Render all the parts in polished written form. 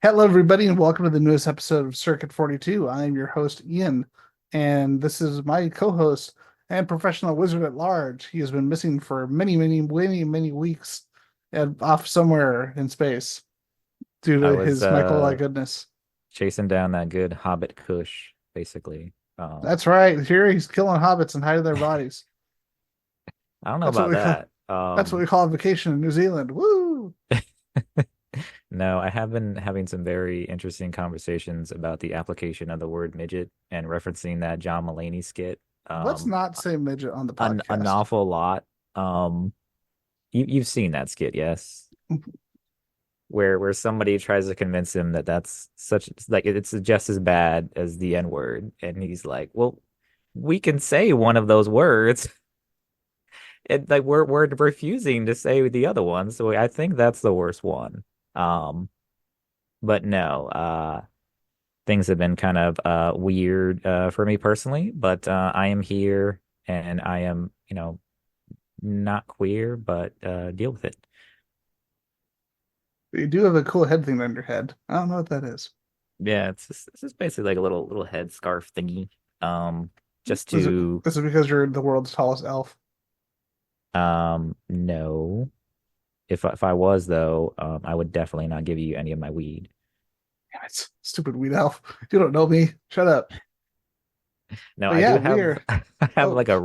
Hello, everybody, and welcome to the newest episode of Circuit 42. I am your host, Ian, and this is my co host and professional wizard at large. He has been missing for many weeks and off somewhere in space due I to was his Michael goodness. chasing down that good Hobbit Kush, basically. That's right. Here he's killing hobbits and hiding their bodies. I don't know That's what about we call that. that's what we call a vacation in New Zealand. Woo! No, I have been having some very interesting conversations about the application of the word midget and referencing that John Mulaney skit. Let's Um, not say midget on the an podcast. awful lot. Um, you've seen that skit, yes? Where somebody tries to convince him that that's such like it's just as bad as the N word, and he's like, "Well, we can say one of those words." Like we're refusing to say the other one, so I think that's the worst one. Um, but no, things have been kind of weird for me personally, but I am here and I am, not queer, but deal with it. You do have a cool head thing on your head. I don't know what that is. Yeah, it's just basically like a little head scarf thingy. Um, just Is it to is it because you're the world's tallest elf? no. If I was though, I would definitely not give you any of my weed. Damn it, stupid weed elf. You don't know me. Shut up. No, But I yeah, do we have are. I have Oh, like I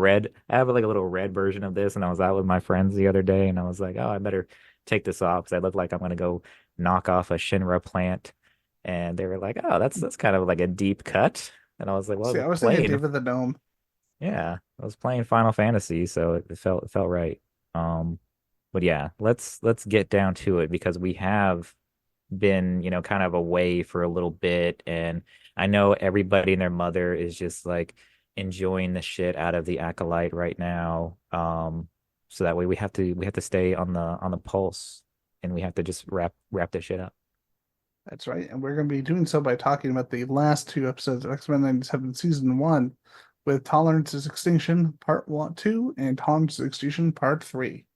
have like a little red version of this, and I was out with my friends the other day, and I was like, oh, I better take this off because I look like I'm gonna go knock off a Shinra plant, and they were like, oh, that's kind of like a deep cut, and I was like, well, see, I we're was thinking playing, David the Gnome. yeah, I was playing Final Fantasy, so it felt right. Um, but yeah, let's get down to it because we have been, kind of away for a little bit. And I know everybody and their mother is just like enjoying the shit out of the Acolyte right now. So that way we have to stay on the pulse and we have to just wrap this shit up. That's right. And we're going to be doing so by talking about the last two episodes of X-Men 97 Season 1 with Tolerance's Extinction Part 1, 2 and Tolerance's Extinction Part 3.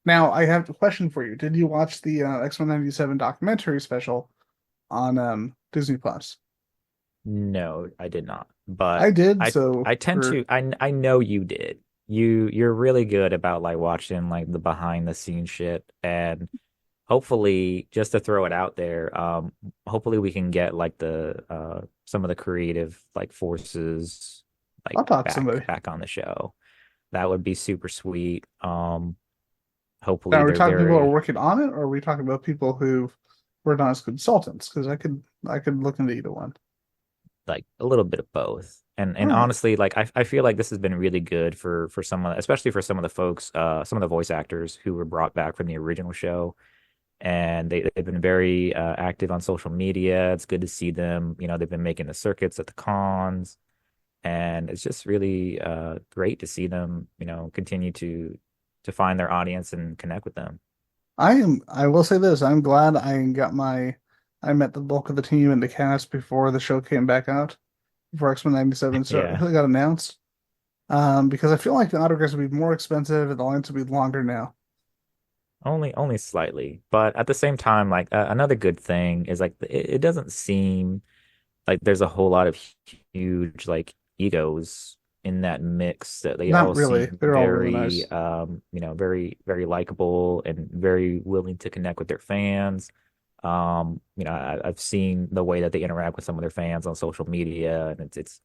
Now, I have a question for you. Did you watch the X-Men 97 documentary special on Disney Plus? No, I did not. I But did, I so I tend for to I know you did. You're really good about like watching like the behind the scenes shit and hopefully just to throw it out there, hopefully we can get like the some of the creative like forces like I'll talk to back somebody. back on the show. That would be super sweet. Now, Hopefully are we they're talking people who are very working on it, or are we talking about people who were done as consultants? Because I could look into either one. like a little bit of both. And All right. honestly, like I feel like this has been really good for someone, especially for some of the folks, some of the voice actors who were brought back from the original show. And they've been very active on social media. It's good to see them. They've been making the circuits at the cons, and it's just really great to see them, continue to find their audience and connect with them. I will say this, I'm glad I met the bulk of the team in the cast before the show came back out, before X-Men 97 Yeah, got announced. Because I feel like the autographs would be more expensive and the lines would be longer now. only slightly, but at the same time, like another good thing is like it doesn't seem like there's a whole lot of huge like egos in that mix. That they Not all really. seem They're all really very nice. very likable and very willing to connect with their fans. I've seen the way that they interact with some of their fans on social media, and it's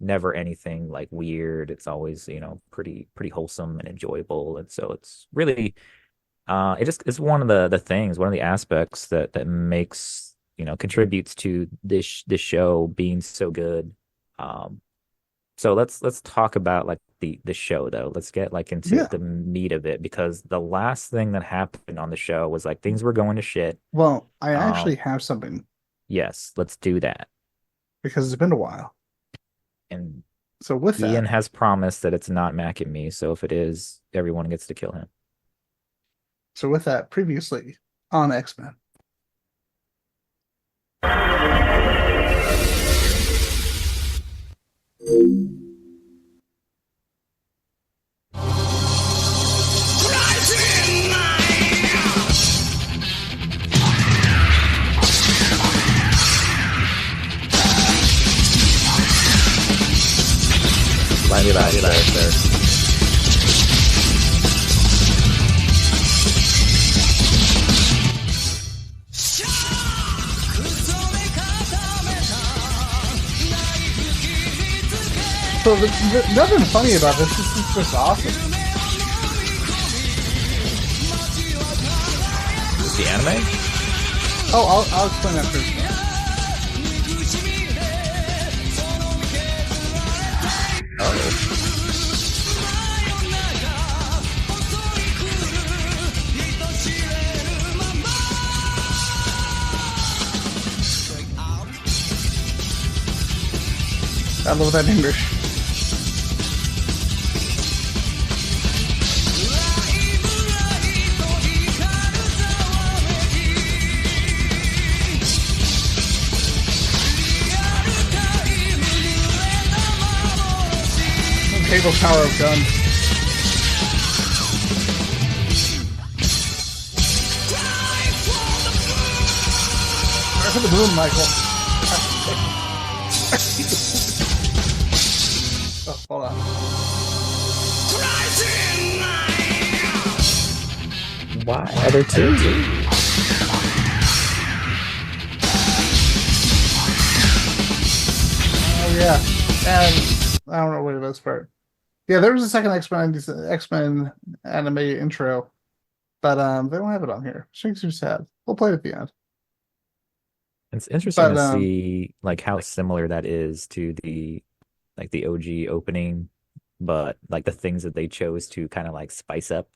never anything like weird. It's always, pretty wholesome and enjoyable. And so it's really it's one of the things, one of the aspects that makes, contributes to this show being so good. Um, so let's talk about like the show though. Let's get like into Yeah. the meat of it because the last thing that happened on the show was like things were going to shit. Well, I actually Um, have something yes, let's do that. because it's been a while. And So with Ian that, has promised that it's not Mac and me, so if it is, everyone gets to kill him. previously on X-Men. Tiny Lives there. So nothing funny about this. This is just awesome. Is the anime? Oh, I'll explain that first. Oh. I love that English. Cable power of gun. Try for the moon, Michael. Oh, hold on. Why are there two? Oh yeah, and I don't know what it is part. Yeah, there was a second X-Men anime intro, but they don't have it on here. Which makes me sad. We'll play it at the end. It's interesting But to see like how similar that is to the OG opening, but like the things that they chose to kind of like spice up.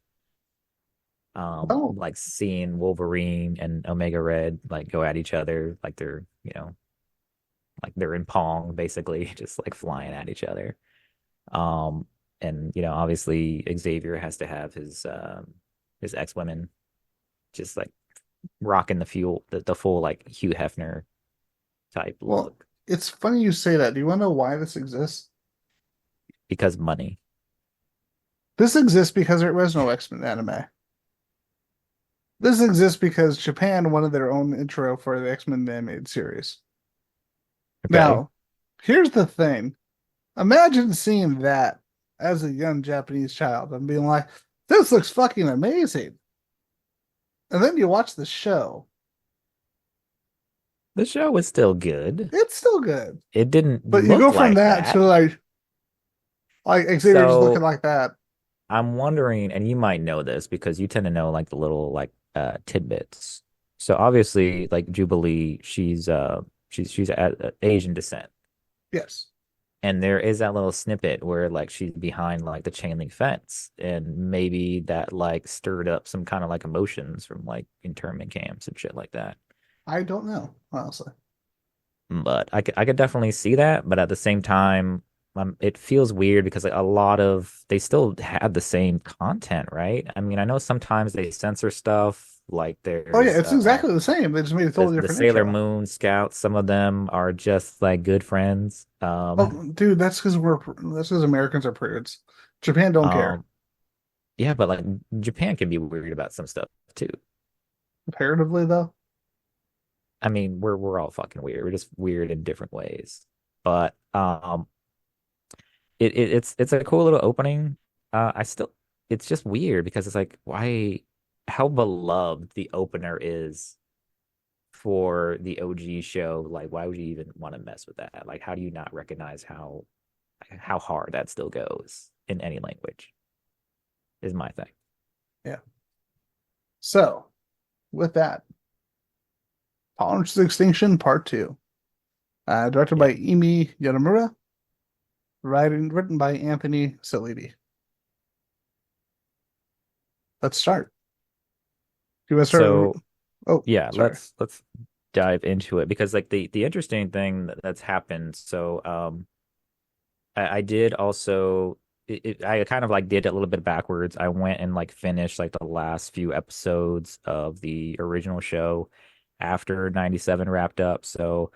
oh, Like seeing Wolverine and Omega Red like go at each other, like they're, like they're in Pong, basically, just like flying at each other. Um, and obviously Xavier has to have his X-Women just like rocking the full like Hugh Hefner type well, look it's funny you say that. Do you want to know why this exists? because money. This exists because there was no X-Men anime. This exists because Japan wanted their own intro for the X-Men animated series. Okay. Now, here's the thing. Imagine seeing that as a young Japanese child and being like, this looks fucking amazing. And then you watch the show. The show was still good. It's still good. It didn't But you look go from like that to that. like Xavier just looking So like that. I'm wondering, and you might know this because you tend to know like the little like tidbits. So obviously, like Jubilee, she's Asian descent. Yes. And there is that little snippet where like she's behind like the chain link fence, and maybe that like stirred up some kind of like emotions from like internment camps and shit like that. I don't know, honestly. But I could definitely see that, but at the same time, it feels weird because like a lot of they still have the same content, right? I mean, I know sometimes they censor stuff, like Oh yeah, there's it's exactly the same. They just made a totally the different Sailor intro. Moon Scouts. Some of them are just like good friends. Oh, dude, that's because Americans are prudes. Japan don't care. Um, yeah, but like Japan can be weird about some stuff too. Comparatively, though. I mean, we're all fucking weird. We're just weird in different ways. But it's a cool little opening. I still it's just weird because it's like why how beloved the opener is for the OG show. Like why would you even want to mess with that? Like how do you not recognize how hard that still goes in any language is my thing. Yeah. So, with that, Tolerance to Extinction Part 2. Directed Yeah. by Emi Yonomura. Written by Anthony Salidi. Let's start. Do you want to start? So Oh, yeah, sorry. let's dive into it because like the interesting thing that's happened. So I did also I kind of like did it a little bit backwards. I went and like finished like the last few episodes of the original show after 97 wrapped up. So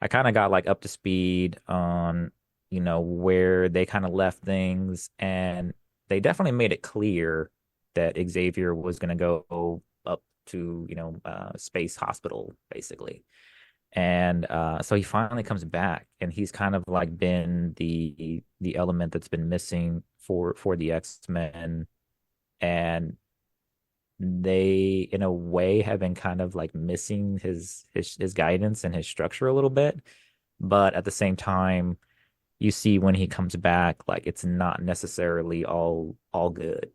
I kind of got like up to speed on, where they kind of left things, and they definitely made it clear that Xavier was going to go up to, Space Hospital, basically. And so he finally comes back, and he's kind of like been the element that's been missing for the X-Men, and they in a way have been kind of like missing his guidance and his structure a little bit. But at the same time, you see when he comes back, like it's not necessarily all good,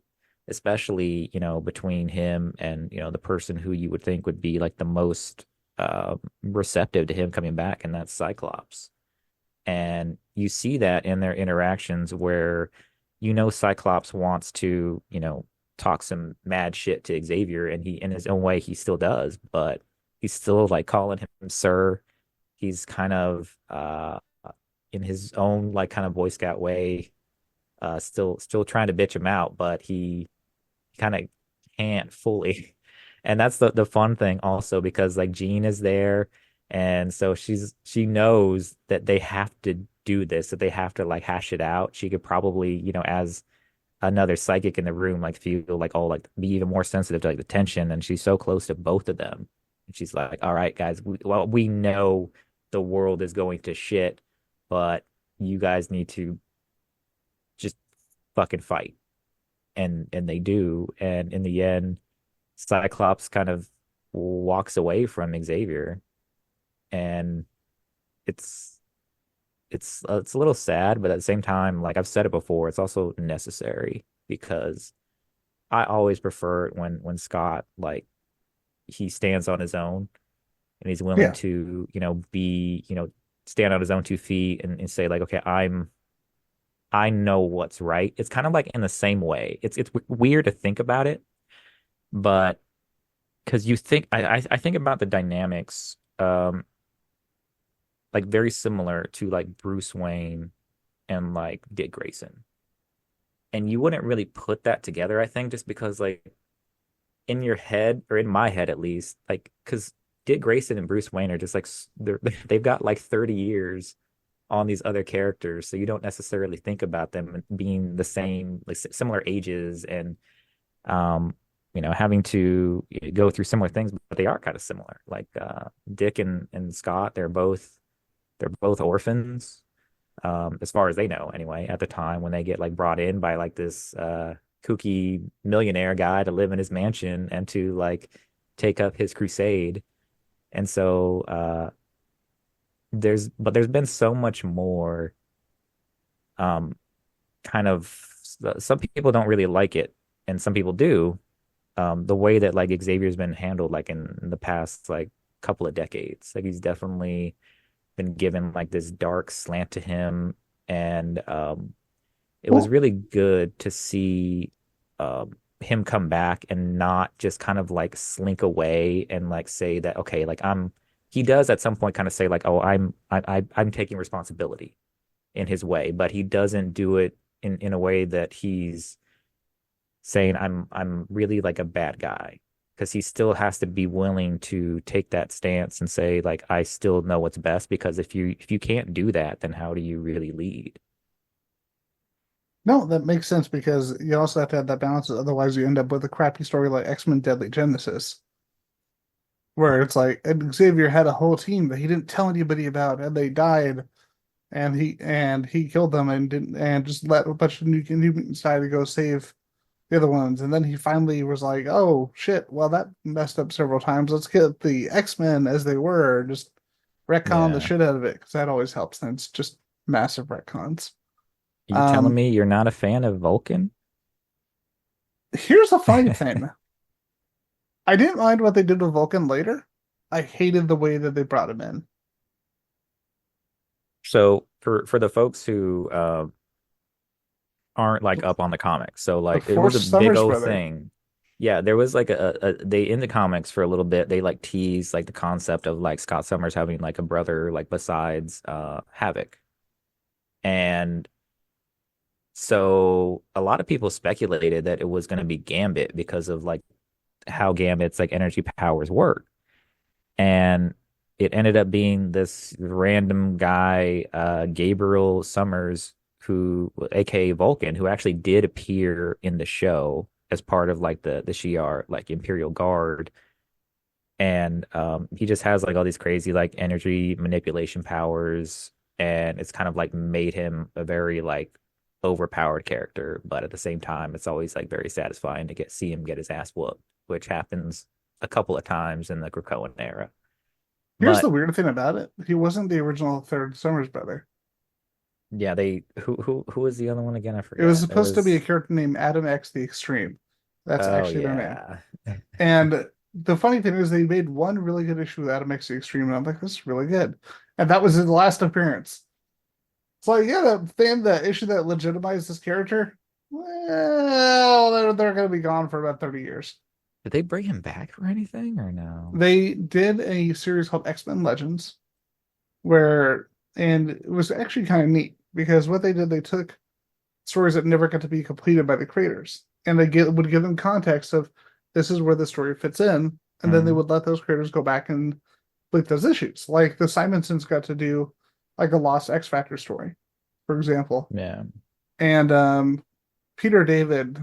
especially, between him and, the person who you would think would be like the most receptive to him coming back, and that's Cyclops. And you see that in their interactions where, Cyclops wants to, talk some mad shit to Xavier, and he, in his own way, he still does, but he's still like calling him sir. He's kind of in his own like kind of Boy Scout way, still trying to bitch him out, but he kind of can't fully. And that's the fun thing also, because like Jean is there, and so she knows that they have to do this, that they have to like hash it out. She could probably, as another psychic in the room, like feel like, oh, like be even more sensitive to like the tension, and she's so close to both of them. And she's like, all right, guys, we know the world is going to shit, but you guys need to just fucking fight. And they do. And in the end, Cyclops kind of walks away from Xavier, and it's it's a little sad, but at the same time, like I've said it before, it's also necessary, because I always prefer it when Scott, like, he stands on his own, and he's willing Yeah. to, stand on his own 2 feet, and say like, okay, I know what's right. It's kind of like in the same way. It's weird to think about it, but because you think I think about the dynamics, like very similar to like Bruce Wayne and like Dick Grayson. And you wouldn't really put that together, I think, just because like in your head, or in my head at least, like because Dick Grayson and Bruce Wayne are just like they've got like 30 years on these other characters, so you don't necessarily think about them being the same, like similar ages, and um, having to go through similar things, but they are kind of similar. Like Dick and Scott, they're both orphans, as far as they know, anyway, at the time when they get like brought in by like this kooky millionaire guy to live in his mansion and to like take up his crusade. And so there's been so much more, um, kind of, some people don't really like it, and some people do. The way that like Xavier's been handled, like in the past like couple of decades, like he's definitely been given like this dark slant to him, and it was Well, really good to see him come back and not just kind of like slink away and like say that, okay, like he does at some point kind of say like, oh, I'm taking responsibility in his way, but he doesn't do it in a way that he's saying I'm really like a bad guy, because he still has to be willing to take that stance and say like, I still know what's best, because if you can't do that, then how do you really lead? no, that makes sense because you also have to have that balance. Otherwise, you end up with a crappy story like X-Men Deadly Genesis, where it's like Xavier had a whole team that he didn't tell anybody about, and they died, and he killed them and didn't and just let a bunch of new mutants die to go save the other ones. And then he finally was like, "Oh shit! Well, that messed up several times. Let's get the X-Men as they were, just retcon the Yeah. shit out of it because that always helps." And it's just massive retcons. You telling Um, me you're not a fan of Vulcan? Here's a funny thing. I didn't mind what they did with Vulcan later. I hated the way that they brought him in. So for the folks who aren't like up on the comics, so The like it was a Force big Summers old brother. thing. Yeah, there was like they in the comics for a little bit, they like teased like the concept of like Scott Summers having like a brother like besides Havoc. And so a lot of people speculated that it was going to be Gambit because of like how Gambit's like energy powers work. And it ended up being this random guy, Gabriel Summers, who, aka Vulcan, who actually did appear in the show as part of like the Shi'ar like Imperial Guard. and he just has like all these crazy like energy manipulation powers, and it's kind of like made him a very like overpowered character, but at the same time it's always like very satisfying to get see him get his ass whooped, which happens a couple of times in the Krakoan era. Here's the But weird thing about it. He wasn't the original third Summers brother. yeah, they who was the other one again? I It was forgot. It supposed to be a was character named Adam X the Extreme. That's oh actually their name. yeah. And the funny thing is, they made one really good issue with Adam X the Extreme, and I'm like, this is really good. And that was his last appearance. It's like, yeah, the issue that legitimized this character, well, they're going to be gone for about 30 years. Did they bring him back for anything or no? They did a series called X-Men Legends, where, and it was actually kind of neat because what they did, they took stories that never got to be completed by the creators, and would give them context of this is where the story fits in, and then they Mm, would let those creators go back and complete those issues. Like the Simonsons got to do like a lost X Factor story, for example, yeah. and Peter David,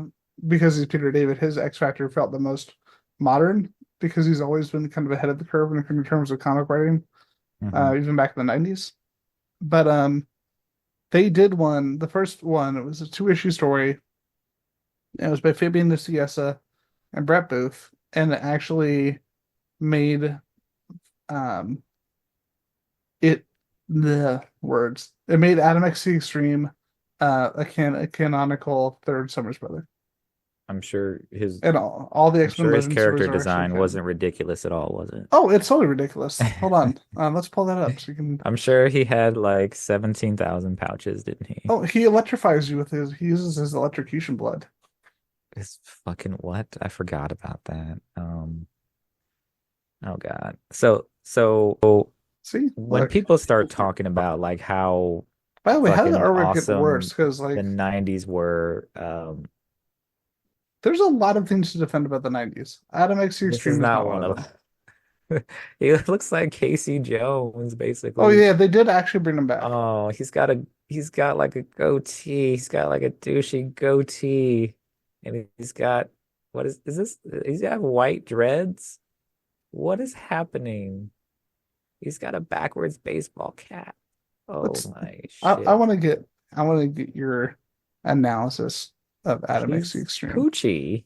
because he's Peter David, his X Factor felt the most modern because he's always been kind of ahead of the curve in terms of comic writing, Hmm. even back in the 90s. But they did one, the first one, it was a two-issue story. It was by Fabian Nicieza and Brett Booth, and it actually made um it the words. It made Adam X the Extreme a canonical third Summers brother. I'm sure his And all the I'm X-Men sure his Legends stories character are actually design canon. wasn't ridiculous at all, was it? Oh, it's totally ridiculous. Hold on. Let's pull that up so you can. I'm sure he had like 17,000 pouches, didn't he? Oh, he electrifies you with his. He uses his electrocution blood. His fucking what? I forgot about that. Oh God. So See, when look. people start talking about like how By the way, how did the fucking artwork get worse? awesome Because the like, 90s were, there's a lot of things to defend about the '90s. Adam X the this is Extreme is not not one one of of them. them. He looks like Casey Jones, Oh basically. yeah, they did actually bring him back. Oh, he's got like a goatee. He's got like a douchey goatee. And he's got what is this? He's got white dreads. What is happening? He's got a backwards baseball cap. Oh Let's. my I shit. want to get. I want to get your analysis of Adam X the He's Extreme. Poochie.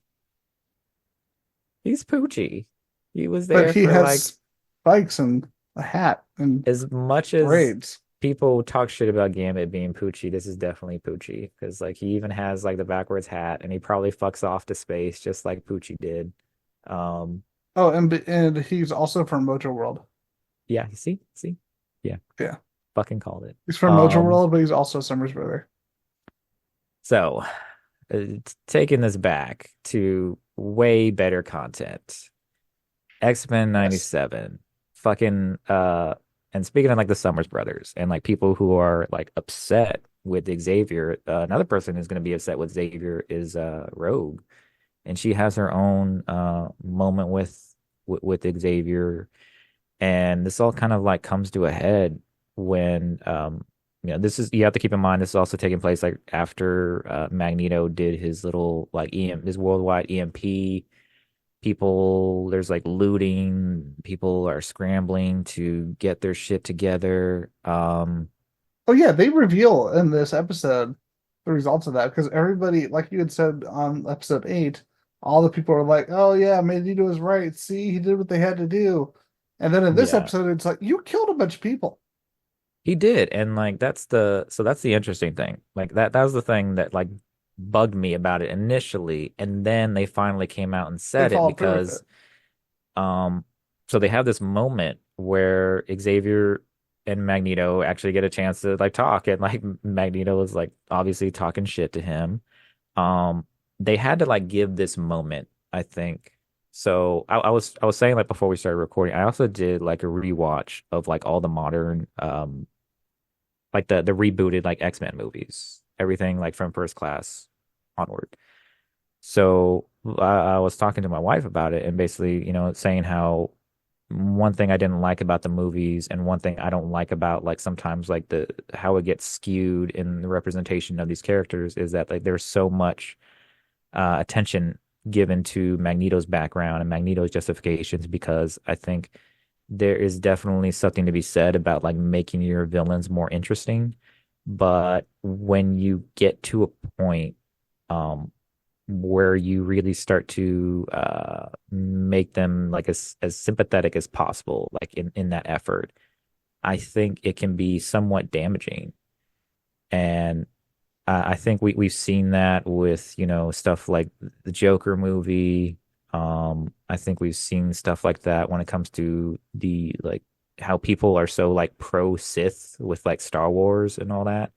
He's Poochie. He was But there he for like has spikes and a hat and as much as braids. people talk shit about Gambit being Poochie, this is definitely Poochie because like he even has like the backwards hat and he probably fucks off to space just like Poochie did. Um, Oh, and he's also from Mojo World. yeah, see, yeah, Yeah, fucking called it. he's from Mojo Um, World, but he's also Summer's brother. so taking this back to way better content. X-Men Yes. 97. Fucking and speaking of like the Summers brothers and like people who are like upset with Xavier, another person who's going to be upset with Xavier is Rogue, and she has her own moment with Xavier, and this all kind of like comes to a head when this is you have to keep in mind this is also taking place like after Magneto did his little like his worldwide EMP. People, there's like looting, people are scrambling to get their shit together. Oh yeah, they reveal in this episode the results of that because everybody, like you had said on episode 8, all the people are like, "Oh yeah, Magneto was right. See, he did what they had to do." And then in this Yeah, episode, it's like you killed a bunch of people. he did. And like that's the interesting thing. Like that was the thing that like bugged me about it initially. And then they finally came out and They said it followed through with it. because um so they have this moment where Xavier and Magneto actually get a chance to like talk and like Magneto is like obviously talking shit to him. Um, they had to like give this moment, I think. So I was saying like before we started recording, I also did like a rewatch of like all the modern like the rebooted like X-Men movies, everything like from First Class onward. So I was talking to my wife about it and basically, saying how one thing I didn't like about the movies and one thing I don't like about like sometimes like the how it gets skewed in the representation of these characters is that like there's so much attention given to Magneto's background and Magneto's justifications because I think there is definitely something to be said about like making your villains more interesting. But when you get to a point um where you really start to make them like as sympathetic as possible, like in that effort, I think it can be somewhat damaging. And I think we've seen that with, stuff like the Joker movie. I think we've seen stuff like that when it comes to the like how people are so like pro Sith with like Star Wars and all that.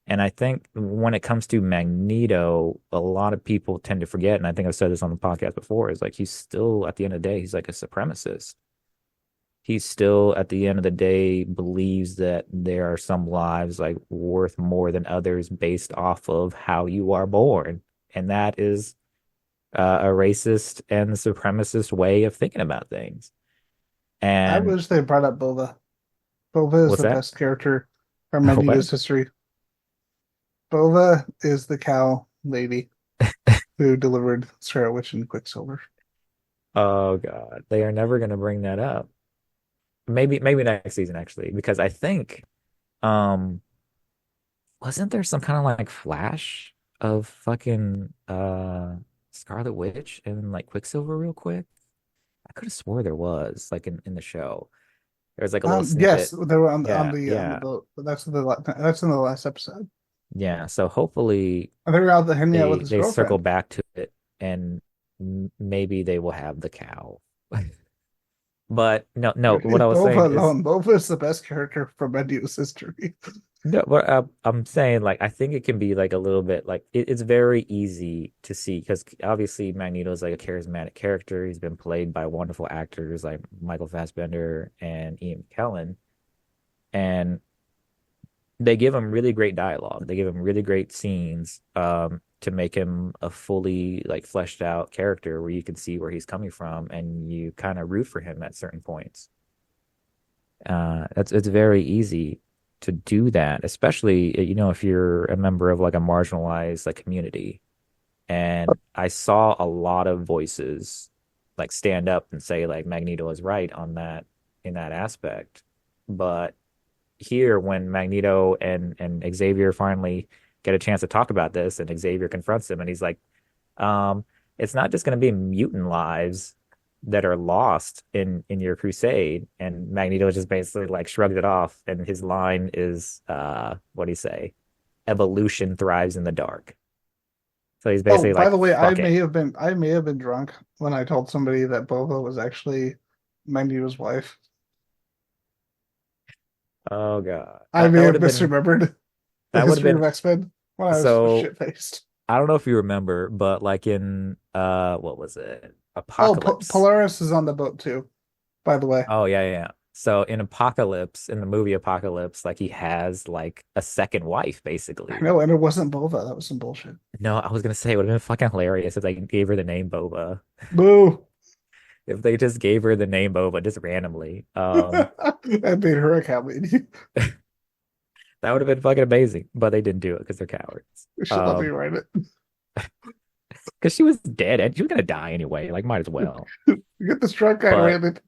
And I think when it comes to Magneto, a lot of people tend to forget, and I think I've said this on the podcast before, is like he's still at the end of the day, he's like a supremacist. He still at the end of the day believes that there are some lives like worth more than others based off of how you are born. And that is a racist and supremacist way of thinking about things. I And wish they brought up Bova. Bova is what's the that? best character from Oh, what? Magneto's history. Bova is the cow lady who delivered Scarlet Witch and Quicksilver. Oh God, they are never going to bring that up. Maybe next season actually, because I think um wasn't there some kind of like flash of fucking Scarlet Witch and like Quicksilver real quick? I could have swore there was like in the show. There was like a little Yes, snippet. they were Yeah, on the yeah, boat, but that's in the last episode. yeah. So hopefully And they were out there hanging out with they his they circle girlfriend. back to it and maybe they will have the cow. But no, no, Dude, what leave I was Bova saying is alone. Bova is the best character from Magneto's history. no, what I'm saying, like, I think it can be like a little bit like it's very easy to see because obviously Magneto is like a charismatic character. He's been played by wonderful actors like Michael Fassbender and Ian McKellen, and they give him really great dialogue. They give him really great scenes, to make him a fully like fleshed out character where you can see where he's coming from and you kind of root for him at certain points. It's very easy to do that, especially if you're a member of like a marginalized like community. And I saw a lot of voices like stand up and say like Magneto is right on that in that aspect. But here, when Magneto and Xavier finally get a chance to talk about this, and Xavier confronts him, and he's like, um, "It's not just going to be mutant lives that are lost in your crusade." And Magneto just basically like shrugged it off, and his line is, what do you say? Evolution thrives in the dark. So he's Oh, basically by like, the way, "Fuck it." I may have been drunk when I told somebody that Bova was actually Magneto's wife. Oh God, I may that would have have been misremembered the that would have history of been X-Men when I was so. shit faced. I don't know if you remember, but like in what was it? Oh, Apocalypse. Polaris is on the boat too, by the way. Oh yeah, yeah, yeah. So in Apocalypse, in the movie Apocalypse, like he has like a second wife, I basically. know, and it wasn't Bova. That was some bullshit. No, I was gonna say it would have been fucking hilarious if they gave her the name Boba. Boo! If they just gave her the name Boba just randomly. I made her a cow lady. That would have been fucking amazing. But they didn't do it because they're cowards. You should let me write it. Because she was dead and she was gonna die anyway. Like might as well. Get this drunk guy But ran it.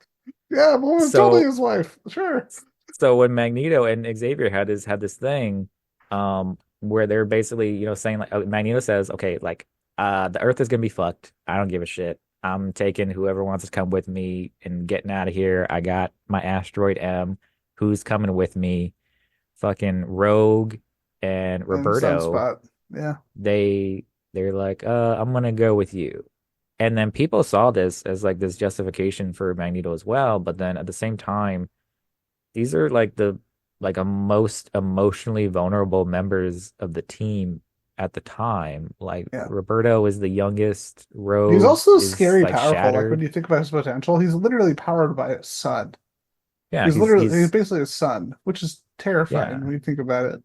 Yeah, Bova's totally so his wife. Sure. So when Magneto and Xavier had this thing, where they're basically, saying like Magneto says, okay, like the Earth is gonna be fucked. I don't give a shit. I'm taking whoever wants to come with me and getting out of here. I got my asteroid M. Who's coming with me? Fucking Rogue and And Roberto. Sunspot. Yeah. They're like, I'm gonna go with you. And then people saw this as like this justification for Magneto as well, but then at the same time these are like the like a most emotionally vulnerable members of the team at the time. Like Yeah. Roberto is the youngest, He's Rogue also is scary like powerful. Like when shattered. you think about his potential, he's literally powered by his son. Yeah, he's He's he's basically his son, which is terrifying yeah. when you think about it.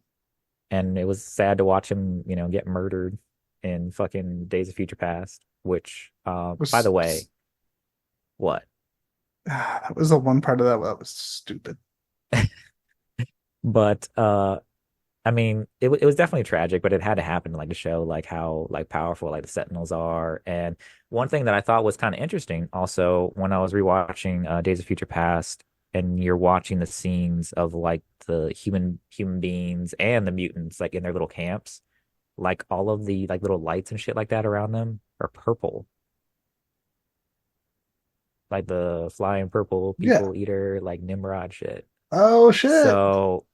And it was sad to watch him, get murdered in fucking Days of Future Past, which by the way, Was what? that was the one part of that was stupid. But I mean, it was definitely tragic, but it had to happen like to show like how like powerful like the Sentinels are. And one thing that I thought was kind of interesting also when I was rewatching Days of Future Past, and you're watching the scenes of like the human beings and the mutants like in their little camps, like all of the like little lights and shit like that around them are purple, like the flying purple Yeah. people eater like Nimrod shit. Oh shit. So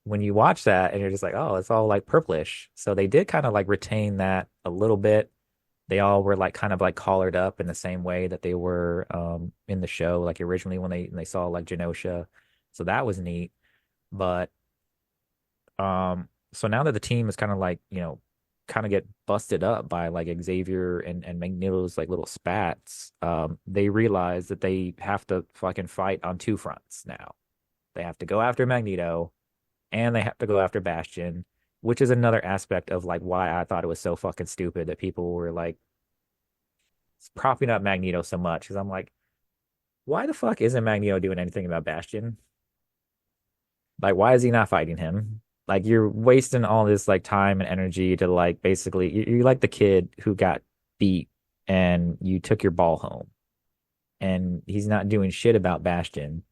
when you watch that and you're just like, oh, it's all like purplish. So they did kind of like retain that a little bit. They all were like kind of like collared up in the same way that they were in the show, like originally when they saw like Genosha. So that was neat. But so now that the team is kind of like, kind of get busted up by like Xavier and Magneto's like little spats, they realize that they have to fucking fight on two fronts now. They have to go after Magneto and they have to go after Bastion, which is another aspect of like why I thought it was so fucking stupid that people were like propping up Magneto so much. Because I'm like, why the fuck isn't Magneto doing anything about Bastion? Like, why is he not fighting him? Like, you're wasting all this like time and energy to like basically you're like the kid who got beat and you took your ball home, and he's not doing shit about Bastion.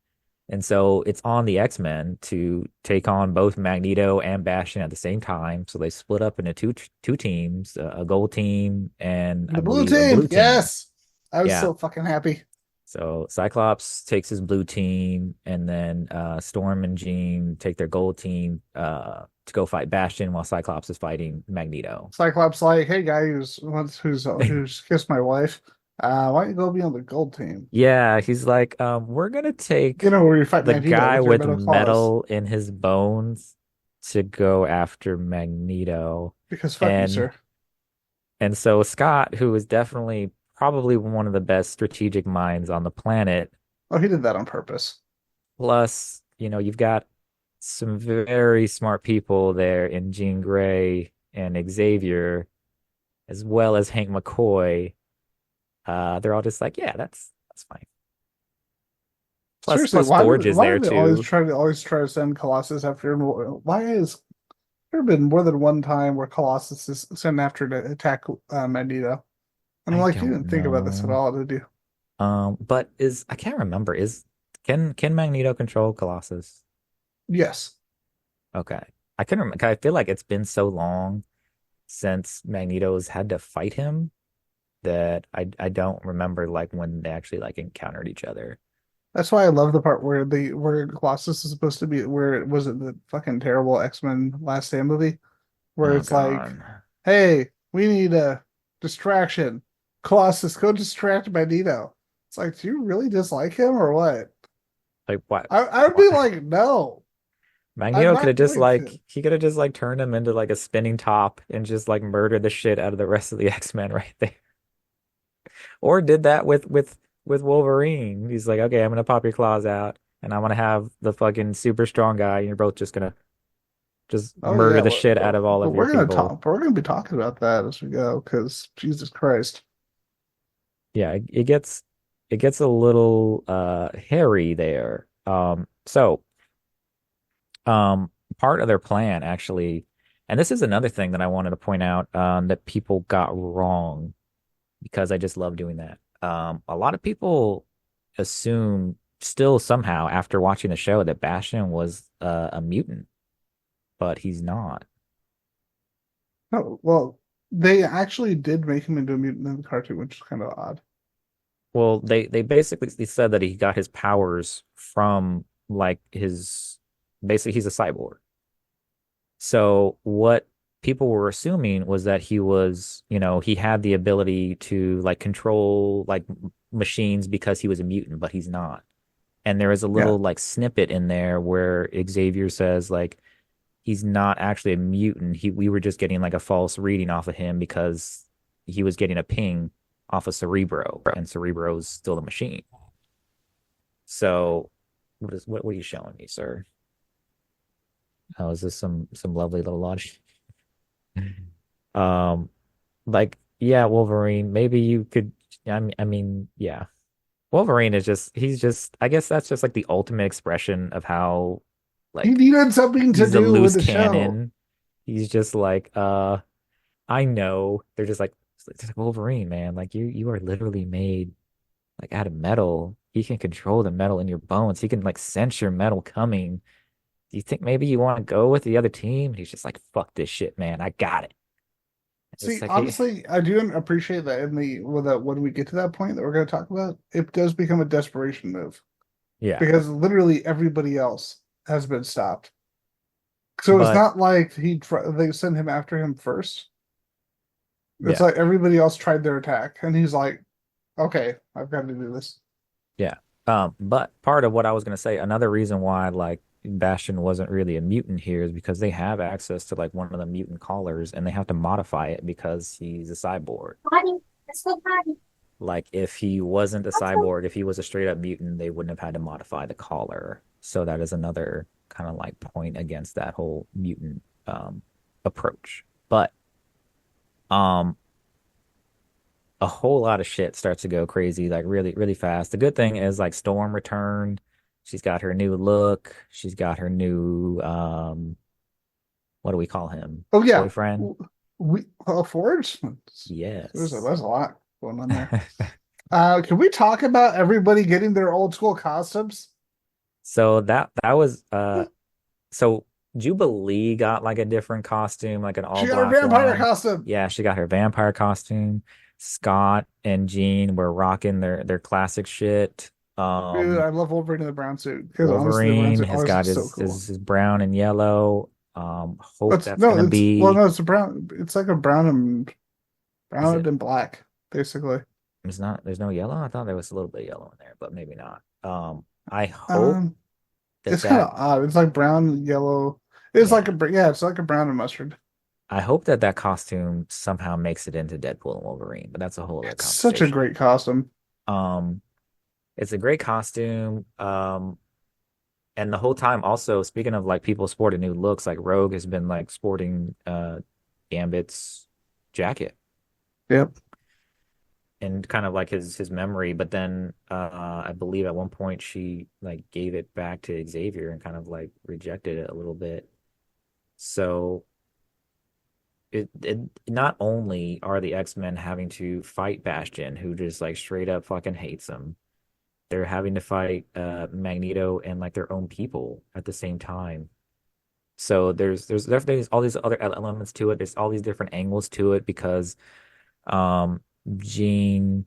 And so it's on the X-Men to take on both Magneto and Bastion at the same time. So they split up into two teams, a gold team and I The blue believe a team. blue team. Yes. I was Yeah. so fucking happy. So Cyclops takes his blue team, and then Storm and Jean take their gold team to go fight Bastion while Cyclops is fighting Magneto. Cyclops like, hey guy who's kissed my wife. Why don't you go be on the gold team? Yeah, he's like, we're gonna You take know where you fight the Magneto guy with your with metal claws. metal in his bones to go after Magneto. Because fuck you, And sir. so Scott, who is definitely probably one of the best strategic minds on the planet, Oh, he did that on purpose. plus, you've got some very smart people there in Jean Grey and Xavier, as well as Hank McCoy. They're all just like, yeah, that's fine. Plus, Seriously, Forge is why there do they always too. try to send Colossus after? Why has there been more than one time where Colossus is sent after to attack Magneto? And I'm I like, you don't didn't think about this at know. all, did you? But I can't remember. Can Magneto control Colossus? Yes. Okay. I couldn't remember. I feel like it's been so long since Magneto's had to fight him that I don't remember like when they actually like encountered each other. That's why I love the part where Colossus is supposed to be where it was it the fucking terrible X-Men Last Stand movie where Oh it's like, God. hey, we need a distraction. Colossus, go distract Magneto. It's like, do you really dislike him or what? Like what? I would be What? like, no, I'm Magneto could have not just going like to. he could have just like turned him into like a spinning top and just like murdered the shit out of the rest of the X-Men right there. Or did that with Wolverine. He's like, okay, I'm gonna pop your claws out and I'm gonna have the fucking super strong guy, and you're both just gonna just Oh yeah, murder the shit out of all but of your we're gonna people. talk. We're gonna be talking about that as we go because Jesus Christ. Yeah, it gets a little hairy there. So part of their plan actually, and this is another thing that I wanted to point out that people got wrong because I just love doing that. A lot of people assume still somehow after watching the show that Bastion was a mutant, but he's not. Oh well, they actually did make him into a mutant in the cartoon, which is kind of odd. Well, they basically said that he got his powers from like his basically he's a cyborg. So what people were assuming was that he was, he had the ability to like control like machines because he was a mutant, but he's not. And there is a Yeah, little like snippet in there where Xavier says like he's not actually a mutant. We were just getting like a false reading off of him because he was getting a ping off of Cerebro, and Cerebro's still the machine. So what are you showing me, sir? Oh, is this some lovely little logic? Um, like, yeah, Wolverine, maybe you could, I mean, yeah. Wolverine is he's just, I guess that's just like the ultimate expression of how, he like, needed something to he's a do with loose the show. cannon. He's just like, I know. They're just like, it's like Wolverine, man. Like you are literally made like out of metal. He can control the metal in your bones. He can like sense your metal coming. Do you think maybe you want to go with the other team? And he's just like, fuck this shit, man. I got it. It's See, like, hey, honestly, I do appreciate that in the with that when we get to that point that we're going to talk about, it does become a desperation move yeah, because literally everybody else has been stopped. So it's but not like they send him after him first. It's yeah, like everybody else tried their attack, and he's like, "Okay, I've got to do this." yeah. But part of what I was gonna say, another reason why like Bastion wasn't really a mutant here is because they have access to like one of the mutant collars and they have to modify it because he's a cyborg. Party. Let's go party. Like if he wasn't a Let's go. cyborg, if he was a straight up mutant, they wouldn't have had to modify the collar. So that is another kind of like point against that whole mutant approach. But um a whole lot of shit starts to go crazy like really, really fast. The good thing is like Storm returned. She's got her new look. She's got her new what do we call him? Oh yeah, Boyfriend? we Forge. Yes. There's a lot going on there. Can we talk about everybody getting their old school costumes? So that was so Jubilee got like a different costume, like an all She got a black vampire one. costume. Yeah, she got her vampire costume. Scott and Jean were rocking their classic shit. Dude, I love Wolverine in the brown suit because honestly, the brown Wolverine suit has always got looks so cool. his brown and yellow. Hope It's that's no, gonna it's well, be no, it's a brown. It's like a is brown it and black, basically. it's not there's no yellow? I thought there was a little bit of yellow in there, but maybe not. I hope Um, that it's kind that of odd. It's like brown, and yellow. It's like yeah. yeah, it's like a brown and mustard. I hope that that costume somehow makes it into Deadpool and Wolverine, but that's a whole other It's such a conversation. great costume. Um, it's a great costume. And the whole time also, speaking of like people sporting new looks, like Rogue has been like sporting Gambit's jacket Yep. and kind of like his memory, but then I believe at one point she like gave it back to Xavier and kind of like rejected it a little bit. So it not only are the X-Men having to fight Bastion, who just like straight up fucking hates him, they're having to fight Magneto and like their own people at the same time. So there's definitely all these other elements to it. There's all these different angles to it because um Jean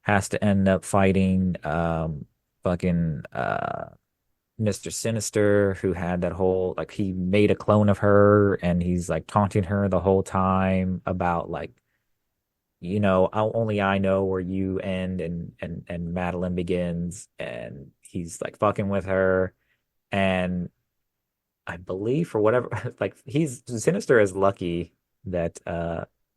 has to end up fighting fucking Mr. Sinister, who had that whole like he made a clone of her and he's like taunting her the whole time about like only I know where you end and Madeline begins, and he's like fucking with her, and I believe for whatever like he's Sinister is lucky that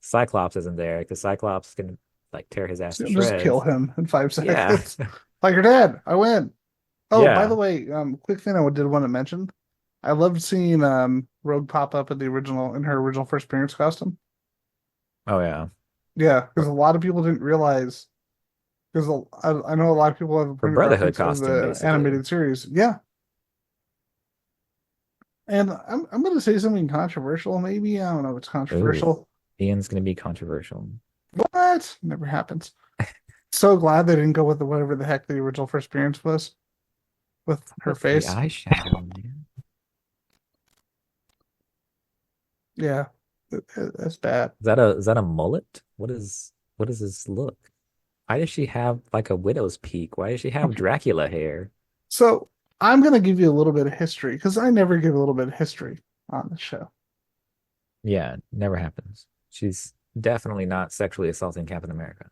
Cyclops isn't there because Cyclops can like tear his ass to Just kill shreds. him in five Yeah. seconds. Like you're dead. I win. Oh, by the Yeah. way, quick thing I did want to mention. I loved seeing Rogue pop up in her original first appearance costume. Oh yeah. Yeah, because a lot of people didn't realize because I know a lot of people have a Her point of Brotherhood reference of costume the basically. animated series. Yeah, and I'm gonna say something controversial. Maybe I don't know if it's Ooh, controversial. Ian's gonna be controversial. What? Never happens. So glad they didn't go with whatever the heck the original first appearance was with her What's the face. eyeshadow, man? Yeah, that's bad. Is that a mullet? What is this look? Why does she have like a widow's peak? Why does she have Okay, Dracula hair? so I'm gonna give you a little bit of history because I never give a little bit of history on the show. Yeah, never happens. She's definitely not sexually assaulting Captain America.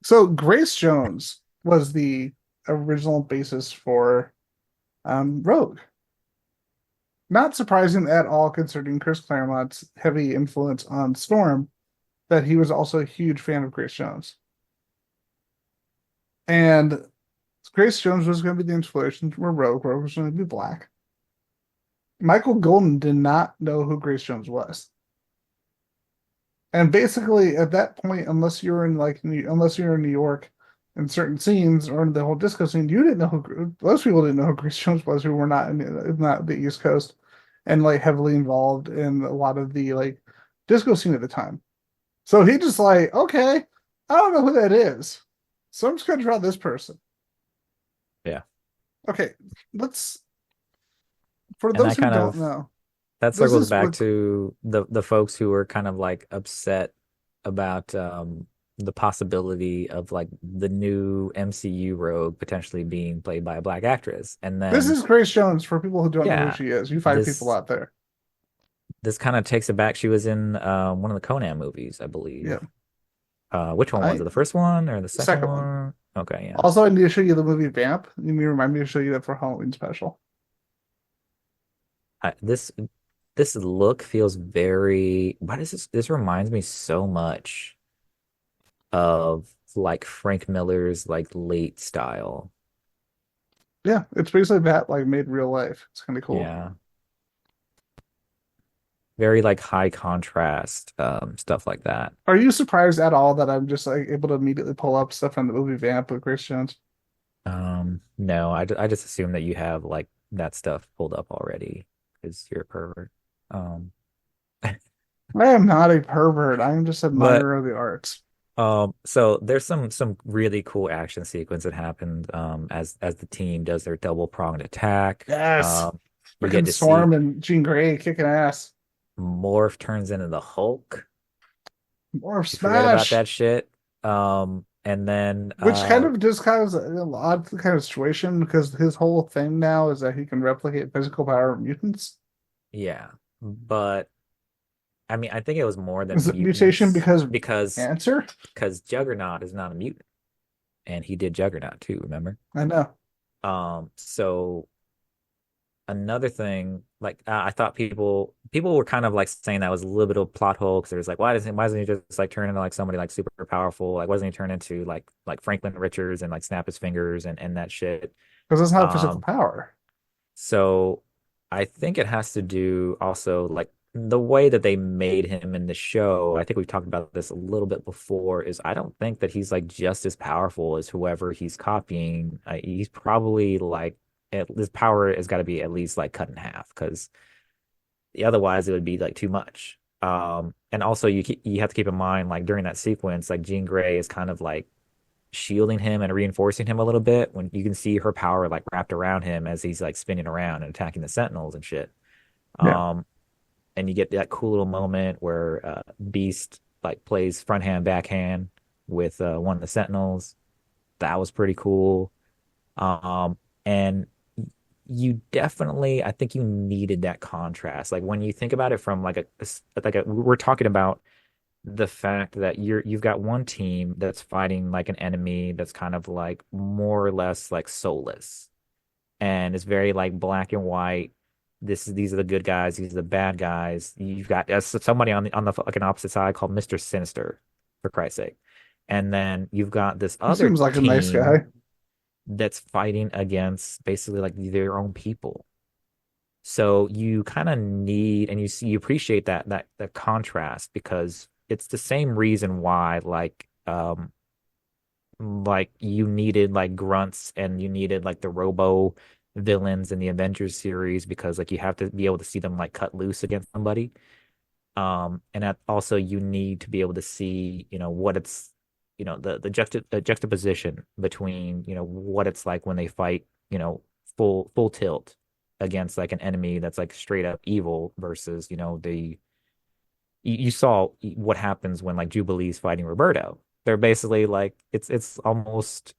So Grace Jones was the original basis for Rogue. Not surprising at all, considering Chris Claremont's heavy influence on Storm, that he was also a huge fan of Grace Jones. And Grace Jones was going to be the inspiration for Rogue. Rogue was going to be black. Michael Golden did not know who Grace Jones was. And basically, at that point, unless you're in New York in certain scenes or in the whole disco scene, you didn't know who most people didn't know who Grace Jones was who were not in not the East Coast. and like heavily involved in a lot of the like disco scene at the time. So he just like, okay, I don't know who that is. So I'm just gonna draw this person. Yeah. Okay, let's for And those that who kind don't of know, that this circles is back what to the folks who were kind of like upset about the possibility of like the new MCU Rogue potentially being played by a black actress. And this then is Grace Jones for people who don't know who yeah, she is. You five people this out there. this kind of takes it back. She was in one of the Conan movies, I Yeah. believe. Which one was I it? The first one or the second second one. one? Okay, yeah. Also, I need to show you the movie Vamp. You need to remind me to show you that for Halloween special. This look feels very. Why does this reminds me so much of like Frank Miller's like late style. Yeah, it's basically that like made real life. It's kind of cool. Yeah. Very like high contrast, stuff like that. Are you surprised at all that I'm just like able to immediately pull up stuff from the movie Vamp with Grace Jones? No, I just assume that you have like that stuff pulled up already because you're a pervert. Um, I am not a pervert. I am just an but admirer of the arts. so there's some really cool action sequence that happened as the team does their double pronged attack. Yes. You get Freaking to see Storm and Jean Grey kicking ass. Morph turns into the Hulk. More of You forget about Smash. that shit. And then Which kind of just kind of an odd kind of situation because his whole thing now is that he can replicate physical power of mutants. yeah, but I mean, I think it was more Is than it mutation mutants because of because cancer? Juggernaut is not a mutant, and he did Juggernaut too. Remember? I know. So another thing, like I thought people were kind of like saying that was a little bit of a plot hole because there's like why doesn't he just like turn into like somebody like super powerful? Like why doesn't he turn into like Franklin Richards and like snap his fingers and that shit? Because it's not physical Um, power. So I think it has to do also like the way that they made him in the show. I think we've talked about this a little bit before, is I don't think that he's like just as powerful as whoever he's copying. He's probably like his power has got to be at least like cut in half because otherwise it would be like too much. And also you have to keep in mind like during that sequence, like Jean Grey is kind of like shielding him and reinforcing him a little bit when you can see her power like wrapped around him as he's like spinning around and attacking the Sentinels and shit. Yeah. Um, and you get that cool little moment where Beast like plays front hand backhand with one of the Sentinels. That was pretty cool. And you definitely, I think you needed that contrast. Like when you think about it from we're talking about the fact that you've got one team that's fighting like an enemy that's kind of like more or less like soulless and it's very like black and white. These are the good guys, these are the bad guys. You've got somebody on the fucking opposite side called Mr. Sinister, for Christ's sake. And then you've got this He other seems like a nice team guy. that's fighting against basically like their own people. So you kind of need, and you appreciate that contrast because it's the same reason why like you needed like grunts and you needed like the Robo villains in the Avengers series because like you have to be able to see them like cut loose against somebody. And that also you need to be able to see, what it's, the juxtaposition between, what it's like when they fight, full tilt against like an enemy that's like straight up evil versus, you saw what happens when like Jubilee's fighting Roberto. They're basically like it's almost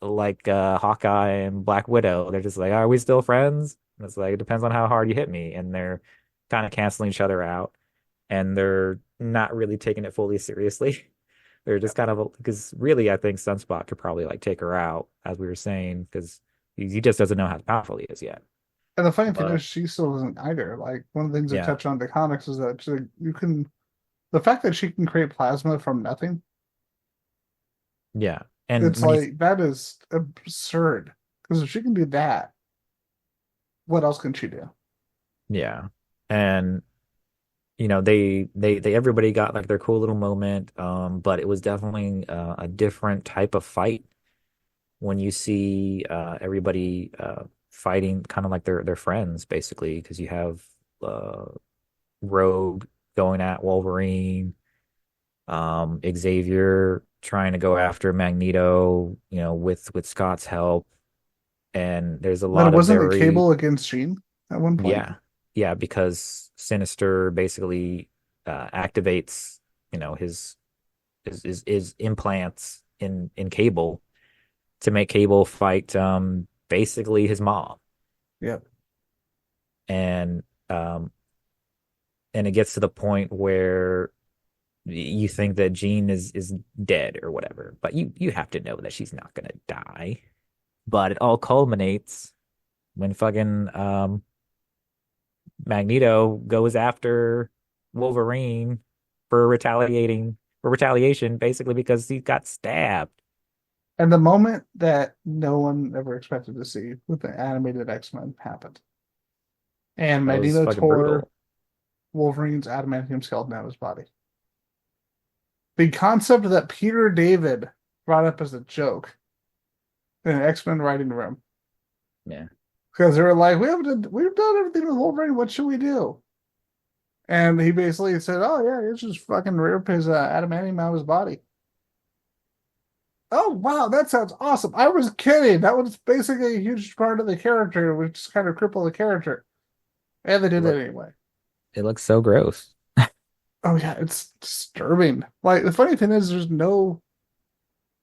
like Hawkeye and Black Widow. They're just like, are we still friends? And it's like it depends on how hard you hit me, and they're kind of canceling each other out, and they're not really taking it fully seriously. They're just kind of because really, I think Sunspot could probably like take her out, as we were saying, because he just doesn't know how powerful he is yet. And the funny thing But is, she still isn't either. Like one of the things they yeah, touch on in the comics is that you can, the fact that she can create plasma from nothing, yeah, and it's when you like that is absurd. Because if she can do that, what else can she do? yeah, and they everybody got like their cool little moment, but it was definitely a different type of fight when you see everybody fighting kind of like they're friends basically because you have uh Rogue going at Wolverine, Xavier trying to go after Magneto, with Scott's help, and there's a But it lot of wasn't a very Cable against Jean at one point. yeah, yeah, because Sinister basically activates, his implants in Cable to make Cable fight basically his mom. Yep. And um and it gets to the point where you think that Jean is dead or whatever, but you have to know that she's not gonna die. But it all culminates when fucking Magneto goes after Wolverine for retaliation, basically because he got stabbed. And the moment that no one ever expected to see with the animated X-Men happened. And That was Magneto fucking tore brutal. Wolverine's adamantium skeleton out of his body. The concept that Peter David brought up as a joke in an X-Men writing room. Yeah. Because they were like, we've done everything with Wolverine, what should we do? And he basically said, oh yeah, it's just fucking rip his adamantium out of his body. Oh wow, that sounds awesome. I was kidding. That was basically a huge part of the character, which kind of crippled the character. And they did it Look, anyway. it looks so gross. Oh yeah, it's disturbing. Like the funny thing is there's no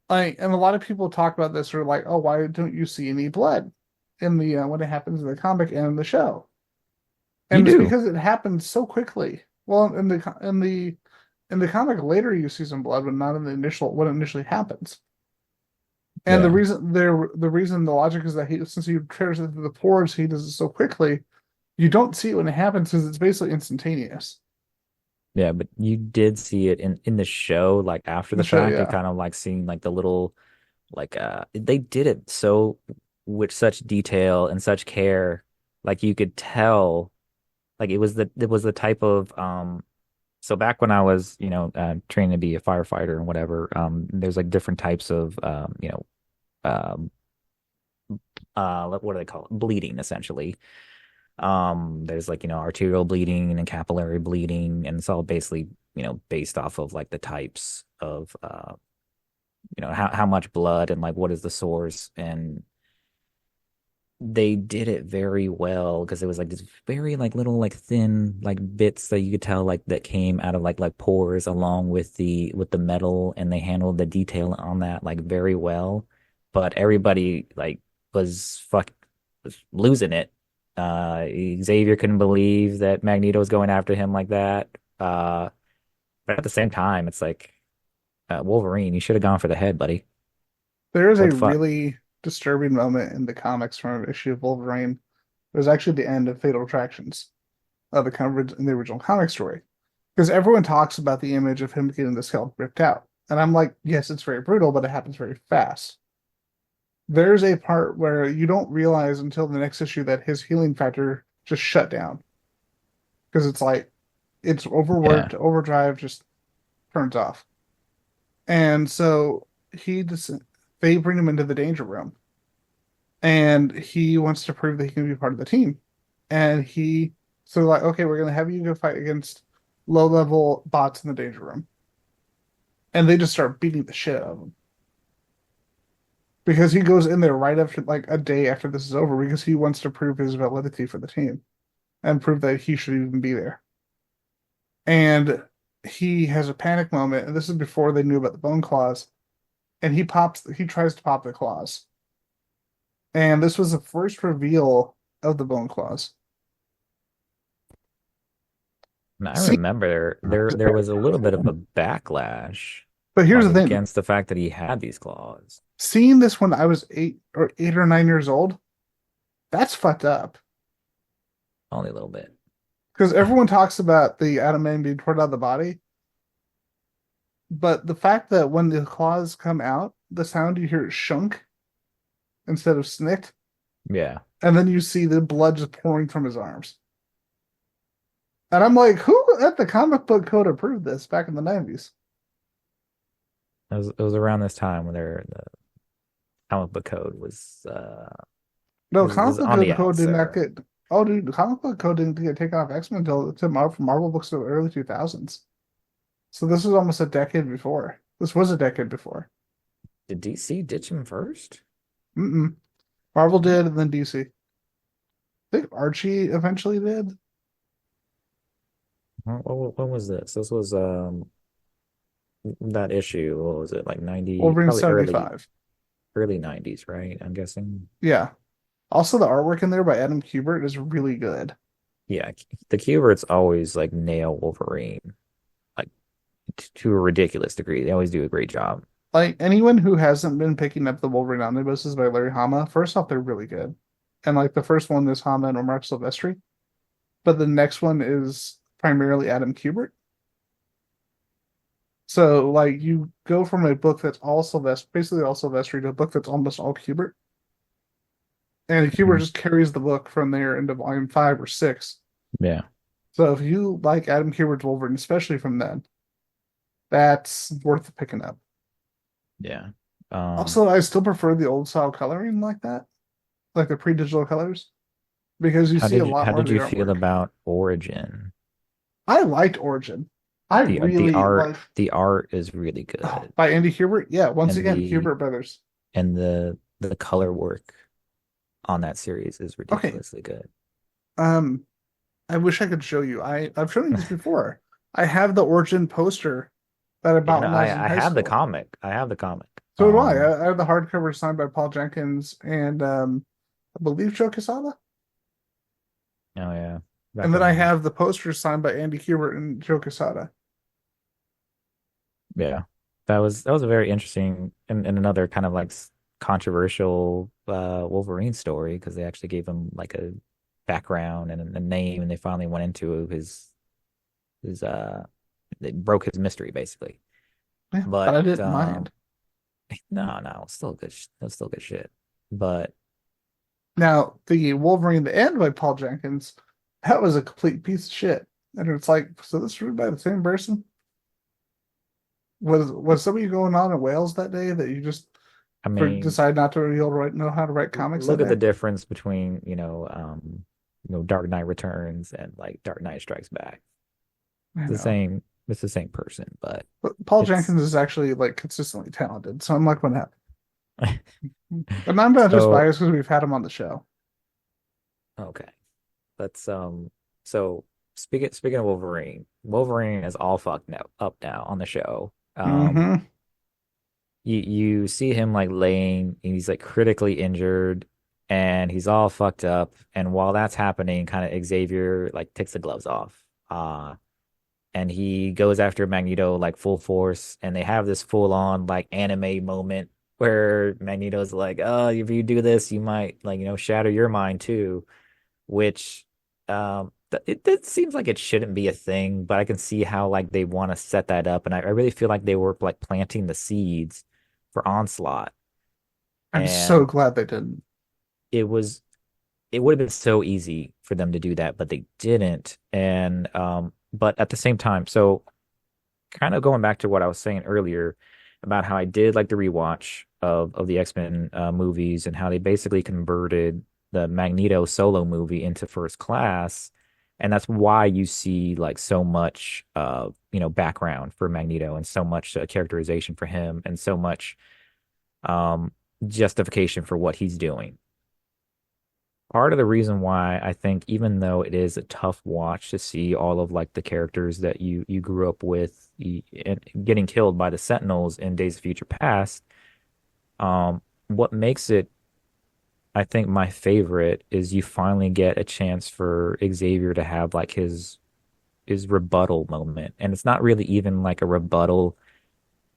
like and a lot of people talk about this are like, oh, why don't you see any blood in the when it happens in the comic and in the show? You And it's do. because it happens so quickly. Well, in the comic later you see some blood, but not in the initial when it initially happens. And Yeah. the reason the logic is that since he tears it through the pores, he does it so quickly, you don't see it when it happens because it's basically instantaneous. Yeah, but you did see it in the show, like after In the the show, fact, it yeah. kind of like seeing like the little like they did it so with such detail and such care. Like you could tell like it was the type of so back when I was, training to be a firefighter and whatever, there's like different types of um what do they call it? Bleeding essentially. There's like, arterial bleeding and capillary bleeding, and it's all basically, based off of like the types of how much blood and like what is the source. And they did it very well because it was like this very like little like thin like bits that you could tell like that came out of like pores along with the metal, and they handled the detail on that like very well. But everybody like was losing it. Xavier couldn't believe that Magneto was going after him like that. But at the same time, it's like Wolverine, you should have gone for the head, buddy. There is What a the fuck? really disturbing moment in the comics from an issue of Wolverine. It was actually the end of Fatal Attractions of the coverage in the original comic story. Because everyone talks about the image of him getting the skeleton ripped out. And I'm like, yes, it's very brutal, but it happens very fast. There's a part where you don't realize until the next issue that his healing factor just shut down. Because it's like, it's Yeah. overworked, overdrive just turns off. And so he just, they bring him into the danger room. And he wants to prove that he can be part of the team. And so like, okay, we're going to have you go fight against low level bots in the danger room. And they just start beating the shit out of him because he goes in there right after like a day after this is over because he wants to prove his validity for the team and prove that he should even be there. And he has a panic moment, and this is before they knew about the bone claws. And he tries to pop the claws. And this was the first reveal of the bone claws. And I See, remember there was a little bit of a backlash, but here's like the thing: against the fact that he had these claws. seeing this when I was 8 or 9 years old, that's fucked up. Only a little bit. Because everyone talks about the adamantium being torn out of the body, but the fact that when the claws come out, the sound you hear is shunk instead of snicked, Yeah. and then you see the blood just pouring from his arms. And I'm like, who at the comic book code approved this back in the 90s? It was around this time when the comic book code was No, Is comic is book on the code outs did not there. get. Oh, dude, comic book code didn't get taken off X Men until Marvel books of the early 2000s. So this was almost a decade before. This was a decade before. Did DC ditch him first? Mm-mm. Marvel did, and then DC. I think Archie eventually did. What was this? This was that issue. What was it, like 90, Wolverine probably early 75. early 90s, right? I'm guessing. Yeah. Also, the artwork in there by Adam Kubert is really good. Yeah, the Kuberts always like nail Wolverine like to a ridiculous degree. They always do a great job. Like anyone who hasn't been picking up the Wolverine omnibuses by Larry Hama, first off, they're really good. And like the first one is Hama and Omar Silvestri, but the next one is primarily Adam Kubert. So like you go from a book that's all Silvestri, basically all Silvestri, to a book that's almost all Kubert. And Kubert Mhm. just carries the book from there into volume 5 or 6. Yeah, So if you like Adam Kubert's Wolverine, especially from then, that's worth picking up. yeah. Um, Also, I still prefer the old style coloring like that, like the pre-digital colors, because you see a lot how more of did the you feel artwork. about Origin? I liked Origin. I The really art like the art is really oh, good. by Andy Kubert. Yeah, once And again, Kubert Brothers. the color work on that series is Okay, ridiculously good. um, I wish I could show you. I've shown you this before. I have the Origin poster that I Yeah, bought no, when I was in I high have the school. comic. I have the comic. So do I. I have the hardcover signed by Paul Jenkins and I believe Joe Quesada. Oh yeah, And back then I when have the poster signed by Andy Kubert and Joe Quesada. yeah, that was a very interesting and another kind of like controversial Wolverine story because they actually gave him like a background and a name, and they finally went into his they broke his mystery basically. Yeah, but But I didn't mind. no, still good. That's still good shit. But Now, the Wolverine the End by Paul Jenkins, that was a complete piece of shit. And it's like, so this was written by the same person? Was somebody going on in Wales that day that you just I mean, decide not to know how to write comics that look at the day? difference between Dark Knight Returns and like Dark Knight Strikes Back. I It's the know. same. It's the same person, but But Paul it's Jenkins is actually like consistently talented. So I'm like, what happened? And I'm not just so biased because we've had him on the show. okay. Let's so speaking of Wolverine, Wolverine is all fucked up now on the show. Mm-hmm. You see him like laying, he's like critically injured and he's all fucked up. And while that's happening, kind of Xavier like takes the gloves off. And he goes after Magneto like full force, and they have this full on like anime moment where Magneto's like, "Oh, if you do this, you might like shatter your mind too," which it seems like it shouldn't be a thing, but I can see how like they want to set that up, and I really feel like they were like planting the seeds for Onslaught, I'm so and glad they didn't. it was it would have been so easy for them to do that, but they didn't, and but at the same time, so kind of going back to what I was saying earlier about how I did like the rewatch of the X-Men movies and how they basically converted the Magneto solo movie into First Class, and that's why you see like so much background for Magneto and so much characterization for him and so much um justification for what he's doing. Part of the reason why I think even though it is a tough watch to see all of like the characters that you grew up with and getting killed by the Sentinels in Days of Future Past, what makes it I think my favorite is you finally get a chance for Xavier to have like his rebuttal moment. And it's not really even like a rebuttal